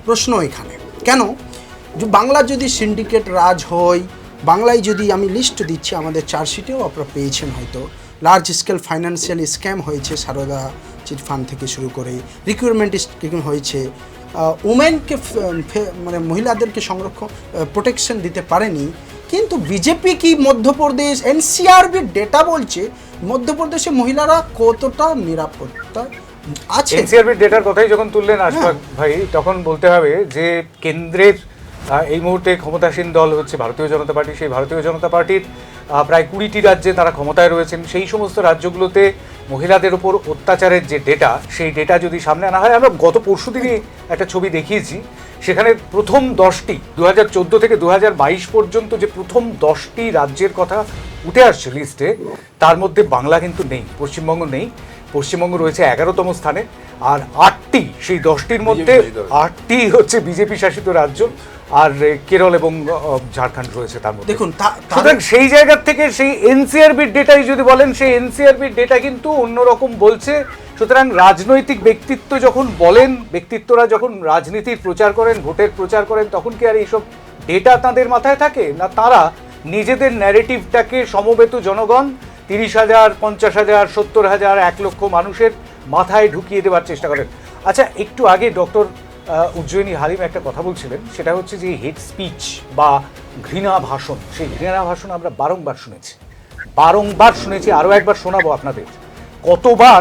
[SPEAKER 3] প্রশ্ন এখানে কেন? যে বাংলা যদি সিন্ডিকেট রাজ হয়, বাংলায় যদি, আমি লিস্ট দিচ্ছি আমাদের চার্জশিটেও আপনারা পেয়েছেন হয়তো, লার্জ স্কেল ফাইন্যান্সিয়াল স্ক্যাম হয়েছে, সারদা চিট ফান্ড থেকে শুরু করে রিক্রুটমেন্ট স্কিম হয়েছে, উমেনকে মহিলাদেরকে প্রোটেকশন দিতে পারেনি, কিন্তু বিজেপি কি মধ্যপ্রদেশ, NCRB ডেটা বলছে মধ্যপ্রদেশে মহিলারা কতটা নিরাপত্তা আছে।
[SPEAKER 1] NCRB ডেটার কথাই যখন তুললেন আশফাক ভাই, তখন বলতে হবে যে কেন্দ্রের এই মুহূর্তে ক্ষমতাসীন দল হচ্ছে ভারতীয় জনতা পার্টি। সেই ভারতীয় জনতা পার্টির প্রায় 20টি রাজ্যে তারা ক্ষমতায় রয়েছেন। সেই সমস্ত রাজ্যগুলোতে মহিলাদের উপর অত্যাচারের যে ডেটা, সেই ডেটা যদি সামনে আনা হয়, আমরা গত পরশুদিনই একটা ছবি দেখিয়েছি, সেখানে প্রথম 10টি 2014 থেকে 2022 পর্যন্ত যে প্রথম 10টি রাজ্যের কথা উঠে আসছে লিস্টে, তার মধ্যে বাংলা কিন্তু নেই, পশ্চিমবঙ্গ নেই। পশ্চিমবঙ্গ রয়েছে 11তম স্থানে, আর 8টি, সেই 10টির মধ্যে 8টি হচ্ছে বিজেপি শাসিত রাজ্য, আর কেরল এবং ঝাড়খণ্ড রয়েছে তার মধ্যে।
[SPEAKER 3] দেখুন,
[SPEAKER 1] সুতরাং সেই জায়গা থেকে সেই NCRBর ডেটাই যদি বলেন, সেই NCRBর ডেটা কিন্তু অন্যরকম বলছে। সুতরাং রাজনৈতিক ব্যক্তিত্ব যখন বলেন, ব্যক্তিত্বরা যখন রাজনীতির প্রচার করেন, ভোটের প্রচার করেন, তখন কি আর এইসব ডেটা তাদের মাথায় থাকে না? তারা নিজেদের ন্যারেটিভটাকে সমবেত জনগণ 30,000, 50,000, 70,000, 1 লক্ষ মানুষের মাথায় ঢুকিয়ে দেওয়ার চেষ্টা করেন। আচ্ছা, একটু আগে ডক্টর উজ্জয়িনী হালিম একটা কথা বলছিলেন, সেটা হচ্ছে যে হেট স্পিচ বা ঘৃণা ভাষণ। সেই ঘৃণা ভাষণ আমরা বারংবার শুনেছি, আরও একবার শোনাবো আপনাদের। কতবার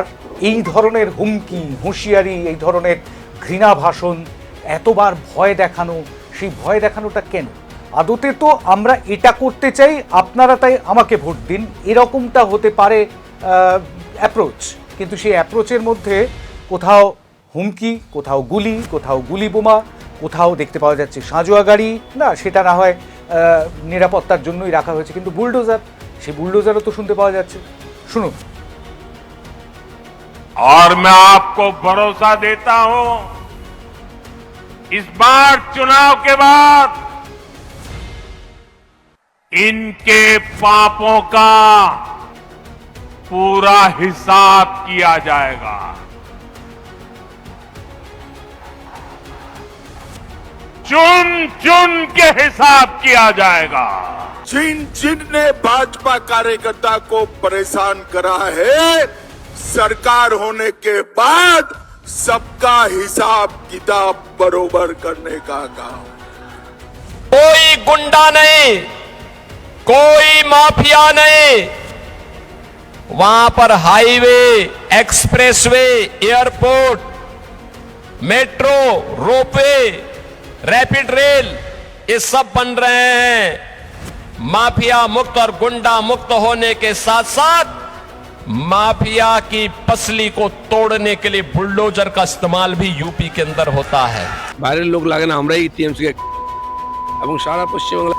[SPEAKER 1] এই ধরনের হুমকি, হুঁশিয়ারি, এই ধরনের ঘৃণা ভাষণ, এতবার ভয় দেখানো, সেই ভয় দেখানোটা কেন? আদতে তো আমরা এটা করতে চাই, আপনারা তাই আমাকে ভোট দিন, এরকমটা হতে পারে অ্যাপ্রোচ, কিন্তু সেই অ্যাপ্রোচের মধ্যে কোথাও হুমকি, কোথাও গুলি বোমা, কোথাও দেখতে পাওয়া যাচ্ছে সাঁজোয়া গাড়ি, না সেটা না হয় নিরাপত্তার জন্যই রাখা হয়েছে, কিন্তু বুলডোজার, সেই বুলডোজারও তো শুনতে পাওয়া যাচ্ছে। শুনুন।
[SPEAKER 6] और मैं आपको भरोसा देता हूं, इस बार चुनाव के बाद इनके पापों का पूरा हिसाब किया जाएगा। चुन चुन के हिसाब किया जाएगा।
[SPEAKER 7] जिन ने भाजपा कार्यकर्ता को परेशान करा है, सरकार होने के बाद सबका हिसाब किताब बरोबर करने का काम।
[SPEAKER 8] कोई गुंडा नहीं, कोई माफिया नहीं, वहां पर highway, expressway, airport metro, ropeway, rapid rail, ये सब बन रहे हैं। माफिया मुक्त और गुंडा मुक्त होने के साथ साथ माफिया की पसली को तोड़ने के लिए बुलडोजर का इस्तेमाल भी यूपी के अंदर होता है।
[SPEAKER 9] বাইরের লোক লাগে না, আমরাই টিএমসি কে এবং সারা পশ্চিমবাংলা।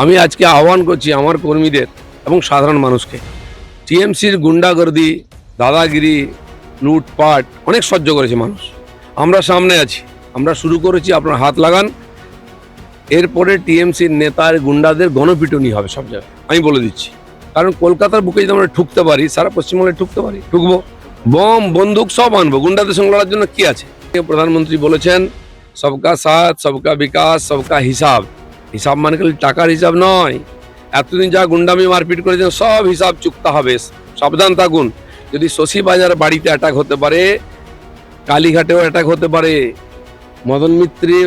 [SPEAKER 9] আমি আজকে আহ্বান করছি আমার কর্মীদের এবং সাধারণ মানুষকে, টিএমসির গুন্ডাগর্দি, দাদাগিরি, লুটপাট অনেক সহ্য করেছে মানুষ। আমরা সামনে আছি, আমরা শুরু করেছি, আপনারা হাত লাগান। এরপরে টিএমসির নেতার গুন্ডাদের গণপিটুনি হবে সব জায়গায়, আমি বলে দিচ্ছি। কারণ কলকাতার বুকে যদি আমরা ঠুকতে পারি, সারা পশ্চিমবাংলায় ঠুকতে পারি, ঠুকবো। বম বন্দুক সব আনবো, গুন্ডাদের সঙ্গে লড়ার জন্য কি আছে? প্রধানমন্ত্রী বলেছেন সবকা সাথ, সবকা বিকাশ, সবকা হিসাব। হিসাব মানে খালি টাকার হিসাব নয়, এতদিন যা গুন্ডামি মারপিট করেছেন সব হিসাব চুকতে হবে। সাবধান থাকুন, যদি শশী বাজার বাড়িতে অ্যাটাক হতে পারে, কালীঘাটেও অ্যাটাক হতে পারে, মদন মিত্রি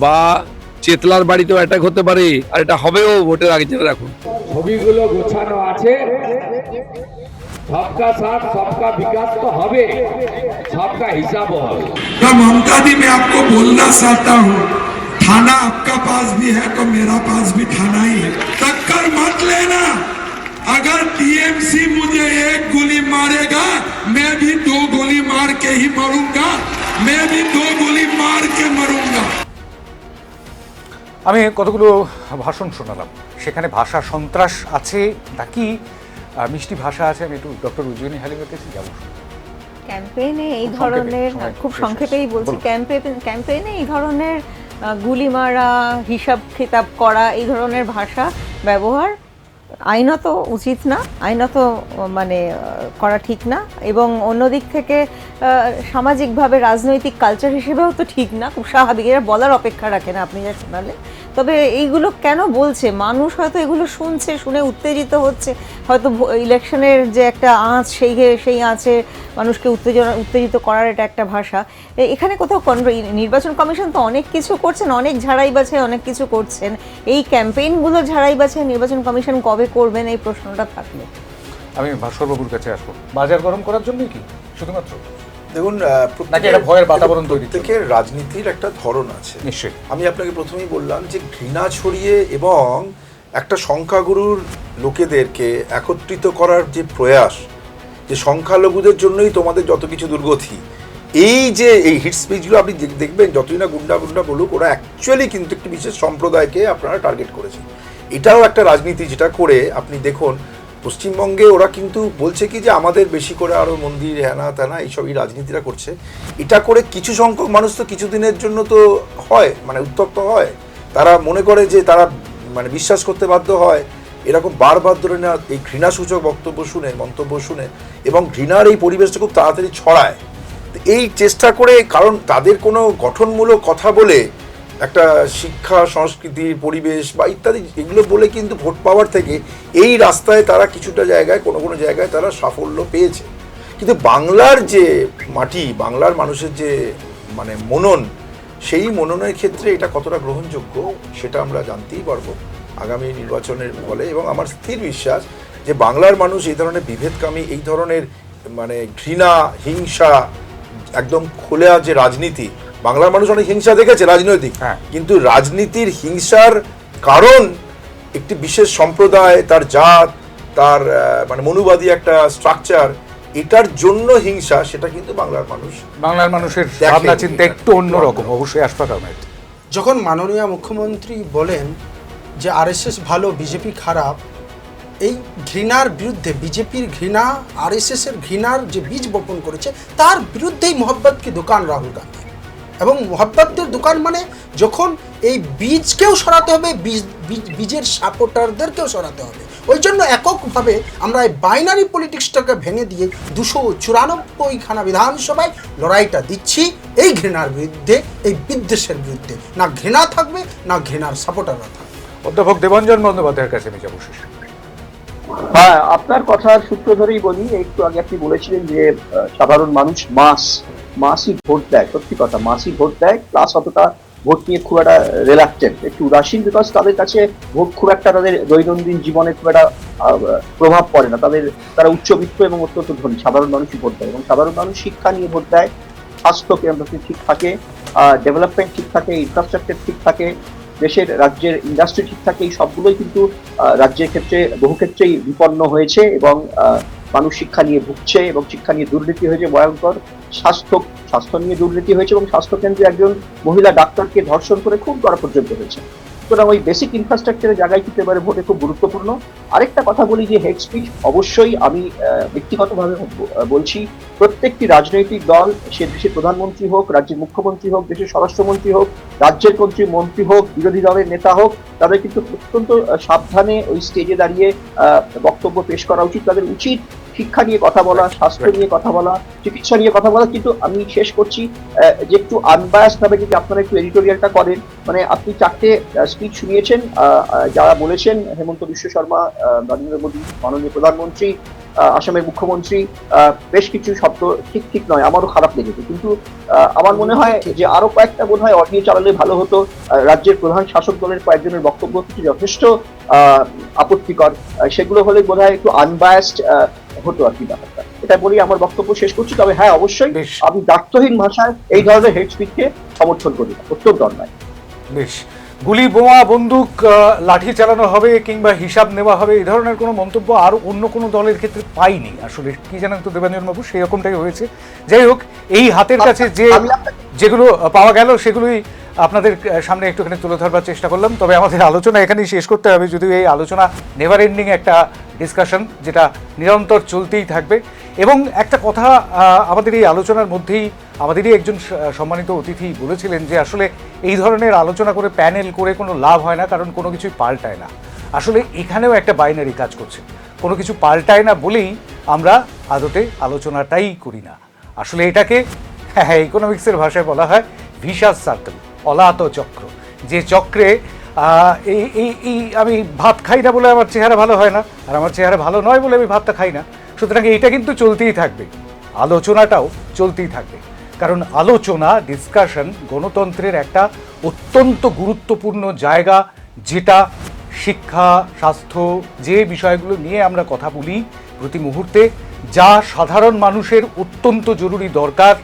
[SPEAKER 9] বা চেতলার বাড়িতেও অ্যাটাক হতে পারে, আর এটা হবেও ভোটের আগে জেনে রাখুন।
[SPEAKER 10] ছবিগুলো গোছানো আছে, সবকা সাথ সবকা বিকাশ তো হবে, সবকা হিসাবও হবে।
[SPEAKER 7] ममता दी, मैं आपको बोलना चाहता हूँ, थाना आपका पास भी है तो मेरा पास भी थाना ही है। टक्कर मत लेना। अगर टीएमसी मुझे एक गोली मारेगा, मैं भी 2 गोली मार के ही मरूंगा, मैं भी 2 गोली मार के मरूंगा।
[SPEAKER 1] আমি কতগুলো ভাষণ শোনালাম, সেখানে ভাষা সন্ত্রাস আছে নাকি মিষ্টি ভাষা আছে, আমি একটু ডক্টর উজ্জয়িনী হালিমের কাছে যাবো।
[SPEAKER 5] ক্যাম্পেইনে এই
[SPEAKER 1] খুব
[SPEAKER 5] ধরনের,
[SPEAKER 1] সংক্ষেপে,
[SPEAKER 5] খুব
[SPEAKER 1] শেষ,
[SPEAKER 5] সংক্ষেপেই বলছি,
[SPEAKER 1] বলুন।
[SPEAKER 5] ক্যাম্পেইনে এই ধরনের গুলি মারা, হিসাব খিতাব করা, এই ধরনের ভাষা ব্যবহার আইনত উচিত না, আইনত মানে করা ঠিক না, এবং অন্যদিক থেকে সামাজিকভাবে রাজনৈতিক কালচার হিসেবেও তো ঠিক না, খুব স্বাভাবিক। এরা বলার অপেক্ষা রাখে না আপনি যা শোনালে। তবে এইগুলো কেন বলছে, মানুষ হয়তো এগুলো শুনছে, শুনে উত্তেজিত হচ্ছে, হয়তো ইলেকশনের যে একটা আঁচ, সেই আঁচে মানুষকে উত্তেজিত করার এটা একটা ভাষা। এখানে কোথাও নির্বাচন কমিশন তো অনেক কিছু করছেন, অনেক ঝাড়াই বাছাই অনেক কিছু করছেন, এই ক্যাম্পেইনগুলো ঝাড়াই বাছাই নির্বাচন কমিশন কবে করবেন, এই প্রশ্নটা থাকলো।
[SPEAKER 1] আমি ভাস্করবাবুর কাছে আসবো, বাজার গরম করার জন্যই কি শুধুমাত্র?
[SPEAKER 2] দেখুন,
[SPEAKER 1] নাকি একটা ভয়ের বাতাবরণ তৈরি?
[SPEAKER 2] প্রত্যেকের রাজনীতির একটা ধরন আছে।
[SPEAKER 1] নিশ্চয়ই।
[SPEAKER 2] আমি আপনাকে প্রথমেই বললাম যে ঘৃণা ছড়িয়ে এবং একটা সংখ্যাগুরুর লোকেদেরকে একত্রিত করার যে প্রয়াস, যে সংখ্যালঘুদের জন্যই তোমাদের যত কিছু দুর্গতি, এই হিট স্পিচগুলো আপনি দেখবেন, যতই না গুন্ডা বলুক, ওরা অ্যাকচুয়ালি কিন্তু একটি বিশেষ সম্প্রদায়কে আপনারা টার্গেট করেছেন। এটাও একটা রাজনীতি, যেটা করে আপনি দেখুন পশ্চিমবঙ্গে ওরা কিন্তু বলছে কি যে আমাদের বেশি করে আরও মন্দির হ্যানা ত্যানা এইসব এই রাজনীতিরা করছে। এটা করে কিছু সংখ্যক মানুষ তো কিছুদিনের জন্য তো হয়, মানে উত্তপ্ত হয়, তারা মনে করে যে তারা মানে বিশ্বাস করতে বাধ্য হয়, এরকম বারবার ধরে না এই ঘৃণাসূচক মন্তব্য শুনে এবং ঘৃণার এই পরিবেশটা খুব তাড়াতাড়ি ছড়ায়। এই চেষ্টা করে, কারণ তাদের কোনো গঠনমূলক কথা বলে একটা শিক্ষা, সংস্কৃতির পরিবেশ বা ইত্যাদি এগুলো বলে কিন্তু ভোট পাওয়ার থেকে এই রাস্তায় তারা কিছুটা জায়গায়, কোনো জায়গায় তারা সাফল্য পেয়েছে। কিন্তু বাংলার যে মাটি, বাংলার মানুষের যে মানে মনন, সেই মননের ক্ষেত্রে এটা কতটা গ্রহণযোগ্য সেটা আমরা জানতেই পারবো আগামী নির্বাচনের ফলে। এবং আমার স্থির বিশ্বাস যে বাংলার মানুষ এই ধরনের বিভেদকামী, এই ধরনের মানে ঘৃণা, হিংসা, একদম খোলা যে রাজনীতি, বাংলার মানুষ অনেক হিংসা দেখেছে রাজনৈতিক, কিন্তু রাজনীতির হিংসার কারণ একটি বিশেষ সম্প্রদায়, তার জাত, তার মানে মনুবাদী একটা স্ট্রাকচার, এটার জন্য হিংসা, সেটা কিন্তু বাংলার মানুষের
[SPEAKER 1] ভাবনা চিন্তা একটু অন্যরকম। অবশ্যই আশফাক আহমেদ,
[SPEAKER 3] যখন মাননীয় মুখ্যমন্ত্রী বলেন যে আরএসএস ভালো, বিজেপি খারাপ, এই ঘৃণার বিরুদ্ধে, বিজেপির ঘৃণা, আরএসএসের ঘৃণার যে বীজ বপন করেছে, তার বিরুদ্ধেই মোহাব্বত কি দোকান রাহুল গান্ধী। এবং মোহাব্বতের দোকান মানে যখন এই বীজকেও সরাতে হবে, বীজের সাপোর্টারদেরকেও সরাতে হবে। ওই জন্য এককভাবে আমরা এই বাইনারি পলিটিক্সটাকে ভেঙে দিয়ে 294খানা বিধানসভায় লড়াইটা দিচ্ছি এই ঘৃণার বিরুদ্ধে, এই বিদ্বেষের বিরুদ্ধে। না ঘৃণা থাকবে, না ঘৃণার সাপোর্টাররা থাকবে।
[SPEAKER 1] অধ্যাপক দেবাঞ্জন বন্দ্যোপাধ্যায়ের কাছে আমি যাবো শেষে।
[SPEAKER 4] হ্যাঁ, আপনার কথার সূত্র ধরেই বলি, একটু আগে আপনি বলেছিলেন যে সাধারণ মানুষ মাসই ভোট দেয়। সত্যি কথা, মাসই ভোট দেয়, প্লাস অতটা ভোট নিয়ে খুব একটা রিলাক্টেন্ট, একটু উদাসীন, বিকজ তাদের কাছে ভোট খুব একটা তাদের দৈনন্দিন জীবনে খুব একটা প্রভাব পড়ে না। তারা উচ্চবিত্ত এবং অত্যন্ত ধনী সাধারণ মানুষই ভোট দেয়, এবং সাধারণ মানুষ শিক্ষা নিয়ে ভোট দেয়, স্বাস্থ্য কেন্দ্র ঠিক থাকে, ডেভেলপমেন্ট ঠিক থাকে, ইনফ্রাস্ট্রাকচার ঠিক থাকে, দেশের রাজ্যের ইন্ডাস্ট্রি ঠিক থাকে, এই সবগুলোই কিন্তু রাজ্যের ক্ষেত্রে বহু ক্ষেত্রেই বিপন্ন হয়েছে এবং মানুষ শিক্ষা নিয়ে ভুগছে এবং শিক্ষা নিয়ে দুর্নীতি হয়েছে ভয়ঙ্কর, স্বাস্থ্য নিয়ে দুর্নীতি হয়েছে এবং স্বাস্থ্যকেন্দ্রে একজন মহিলা ডাক্তারকে ধর্ষণ করে খুন করা পর্যন্ত হয়েছে। সুতরাং ওই বেসিক ইনফ্রাস্ট্রাকচারের জায়গায় কিন্তু এবারে ভোটে খুব গুরুত্বপূর্ণ। আরেকটা কথা বলি যে হেড স্পিচ অবশ্যই আমি ব্যক্তিগতভাবে বলছি, প্রত্যেকটি রাজনৈতিক দল, সে দেশের প্রধানমন্ত্রী হোক, রাজ্যের মুখ্যমন্ত্রী হোক, দেশের স্বরাষ্ট্রমন্ত্রী হোক, রাজ্যের মন্ত্রী হোক, বিরোধী দলের নেতা হোক, তাদের কিন্তু অত্যন্ত সাবধানে ওই স্টেজে দাঁড়িয়ে বক্তব্য পেশ করা উচিত। তাদের উচিত শিক্ষা নিয়ে কথা বলা, স্বাস্থ্য নিয়ে কথা বলা, চিকিৎসা নিয়ে কথা বলা। কিন্তু আমি শেষ করছি যে একটু আনবায়াস ভাবে যদি আপনারা একটু এডিটোরিয়ালটা করেন, মানে আপনি 4টে স্পিচ শুনিয়েছেন, যারা বলেছেন হেমন্ত বিশ্ব শর্মা, নরেন্দ্র মোদী মাননীয় প্রধানমন্ত্রী, আসামের মুখ্যমন্ত্রী, বেশ কিছু শব্দ ঠিক নয়, আমারও খারাপ লেগেছে। কিন্তু আমার মনে হয় যে আরো কয়েকটা বোধ হয় অডিও চালালে ভালো হতো। রাজ্যের প্রধান শাসক দলের কয়েকজনের বক্তব্য কিছু যথেষ্ট আপত্তিকর, সেগুলো হলে বোধ হয় একটু আনবায়াসড হতো আর কি ব্যাপারটা। এটা বলি আমার বক্তব্য শেষ করছি। তবে হ্যাঁ, অবশ্যই আমি দায়িত্বহীন ভাষায় এই ধরনের হেড স্পিচকে সমর্থন করি, অত্যন্ত অন্যায়।
[SPEAKER 1] বেশ, গুলি, বোমা, বন্দুক, লাঠি চালানো হবে কিংবা হিসাব নেওয়া হবে, এই ধরনের কোনো মন্তব্য আর অন্য কোনো দলের ক্ষেত্রে পাইনি। আসলে কি জানেন তো দেবাঞ্জন বাবু, সেই রকমটাই হয়েছে। যাই হোক, এই হাতের কাছে যেগুলো পাওয়া গেল সেগুলোই আপনাদের সামনে একটুখানি তুলে ধরবার চেষ্টা করলাম। তবে আমাদের আলোচনা এখানেই শেষ করতে হবে, যদিও এই আলোচনা নেভার এন্ডিং একটা ডিসকাশন, যেটা নিরন্তর চলতেই থাকবে। এবং একটা কথা আমাদের এই আলোচনার মধ্যেই আমাদেরই একজন সম্মানিত অতিথি বলেছিলেন যে আসলে এই ধরনের আলোচনা করে প্যানেল করে কোনো লাভ হয় না, কারণ কোনো কিছুই পাল্টায় না। আসলে এখানেও একটা বাইনারি কাজ করছে, কোনো কিছু পাল্টায় না বলেই আমরা আদতে আলোচনাটাই করি না। আসলে এটাকে ইকোনমিক্সের ভাষায় বলা হয় ভিশাস সার্কেল, অলাত চক্র। যে চক্রে এই আমি ভাত খাই না বলে আমার চেহারা ভালো হয় না, আর আমার চেহারা ভালো নয় বলে আমি ভাতটা খাই না। সুতরাং এইটা কিন্তু চলতেই থাকবে, আলোচনাটাও চলতেই থাকবে। কারণ আলোচনা, ডিসকাশন গণতন্ত্রের একটা অত্যন্ত গুরুত্বপূর্ণ জায়গা, যেটা শিক্ষা, স্বাস্থ্য, যে বিষয়গুলো নিয়ে আমরা কথা বলি প্রতি মুহূর্তে, যা সাধারণ মানুষের অত্যন্ত জরুরি দরকার,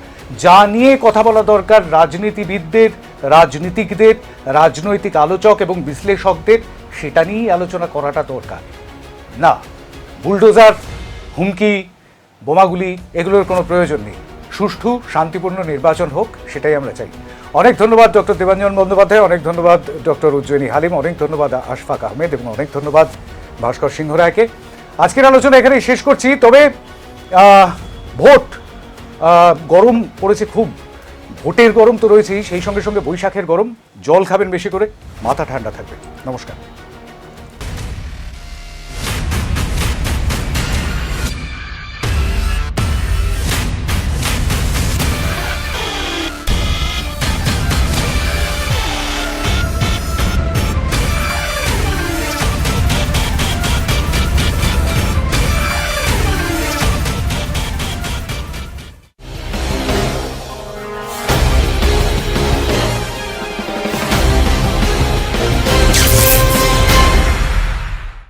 [SPEAKER 1] যা নিয়ে কথা বলা দরকার রাজনীতিবিদদের, রাজনীতিকদের, রাজনৈতিক আলোচক এবং বিশ্লেষকদের, সেটা নিয়েই আলোচনা করাটা দরকার না। বুলডোজার, হুমকি, বোমাগুলি, এগুলোর কোনো প্রয়োজন নেই। সুষ্ঠু শান্তিপূর্ণ নির্বাচন হোক, সেটাই আমরা চাই। অনেক ধন্যবাদ ডক্টর দেবাঞ্জন বন্দ্যোপাধ্যায়, অনেক ধন্যবাদ ডক্টর উজ্জয়িনী হালিম, অনেক ধন্যবাদ আশফাক আহমেদ এবং অনেক ধন্যবাদ ভাস্কর সিংহ রায়কে। আজকের আলোচনা এখানেই শেষ করছি। তবে ভোট, গরম পড়েছে খুব, ভোটের গরম তো রয়েছেই, সেই সঙ্গে সঙ্গে বৈশাখের গরম। জল খাবেন বেশি করে, মাথা ঠান্ডা থাকবে। নমস্কার।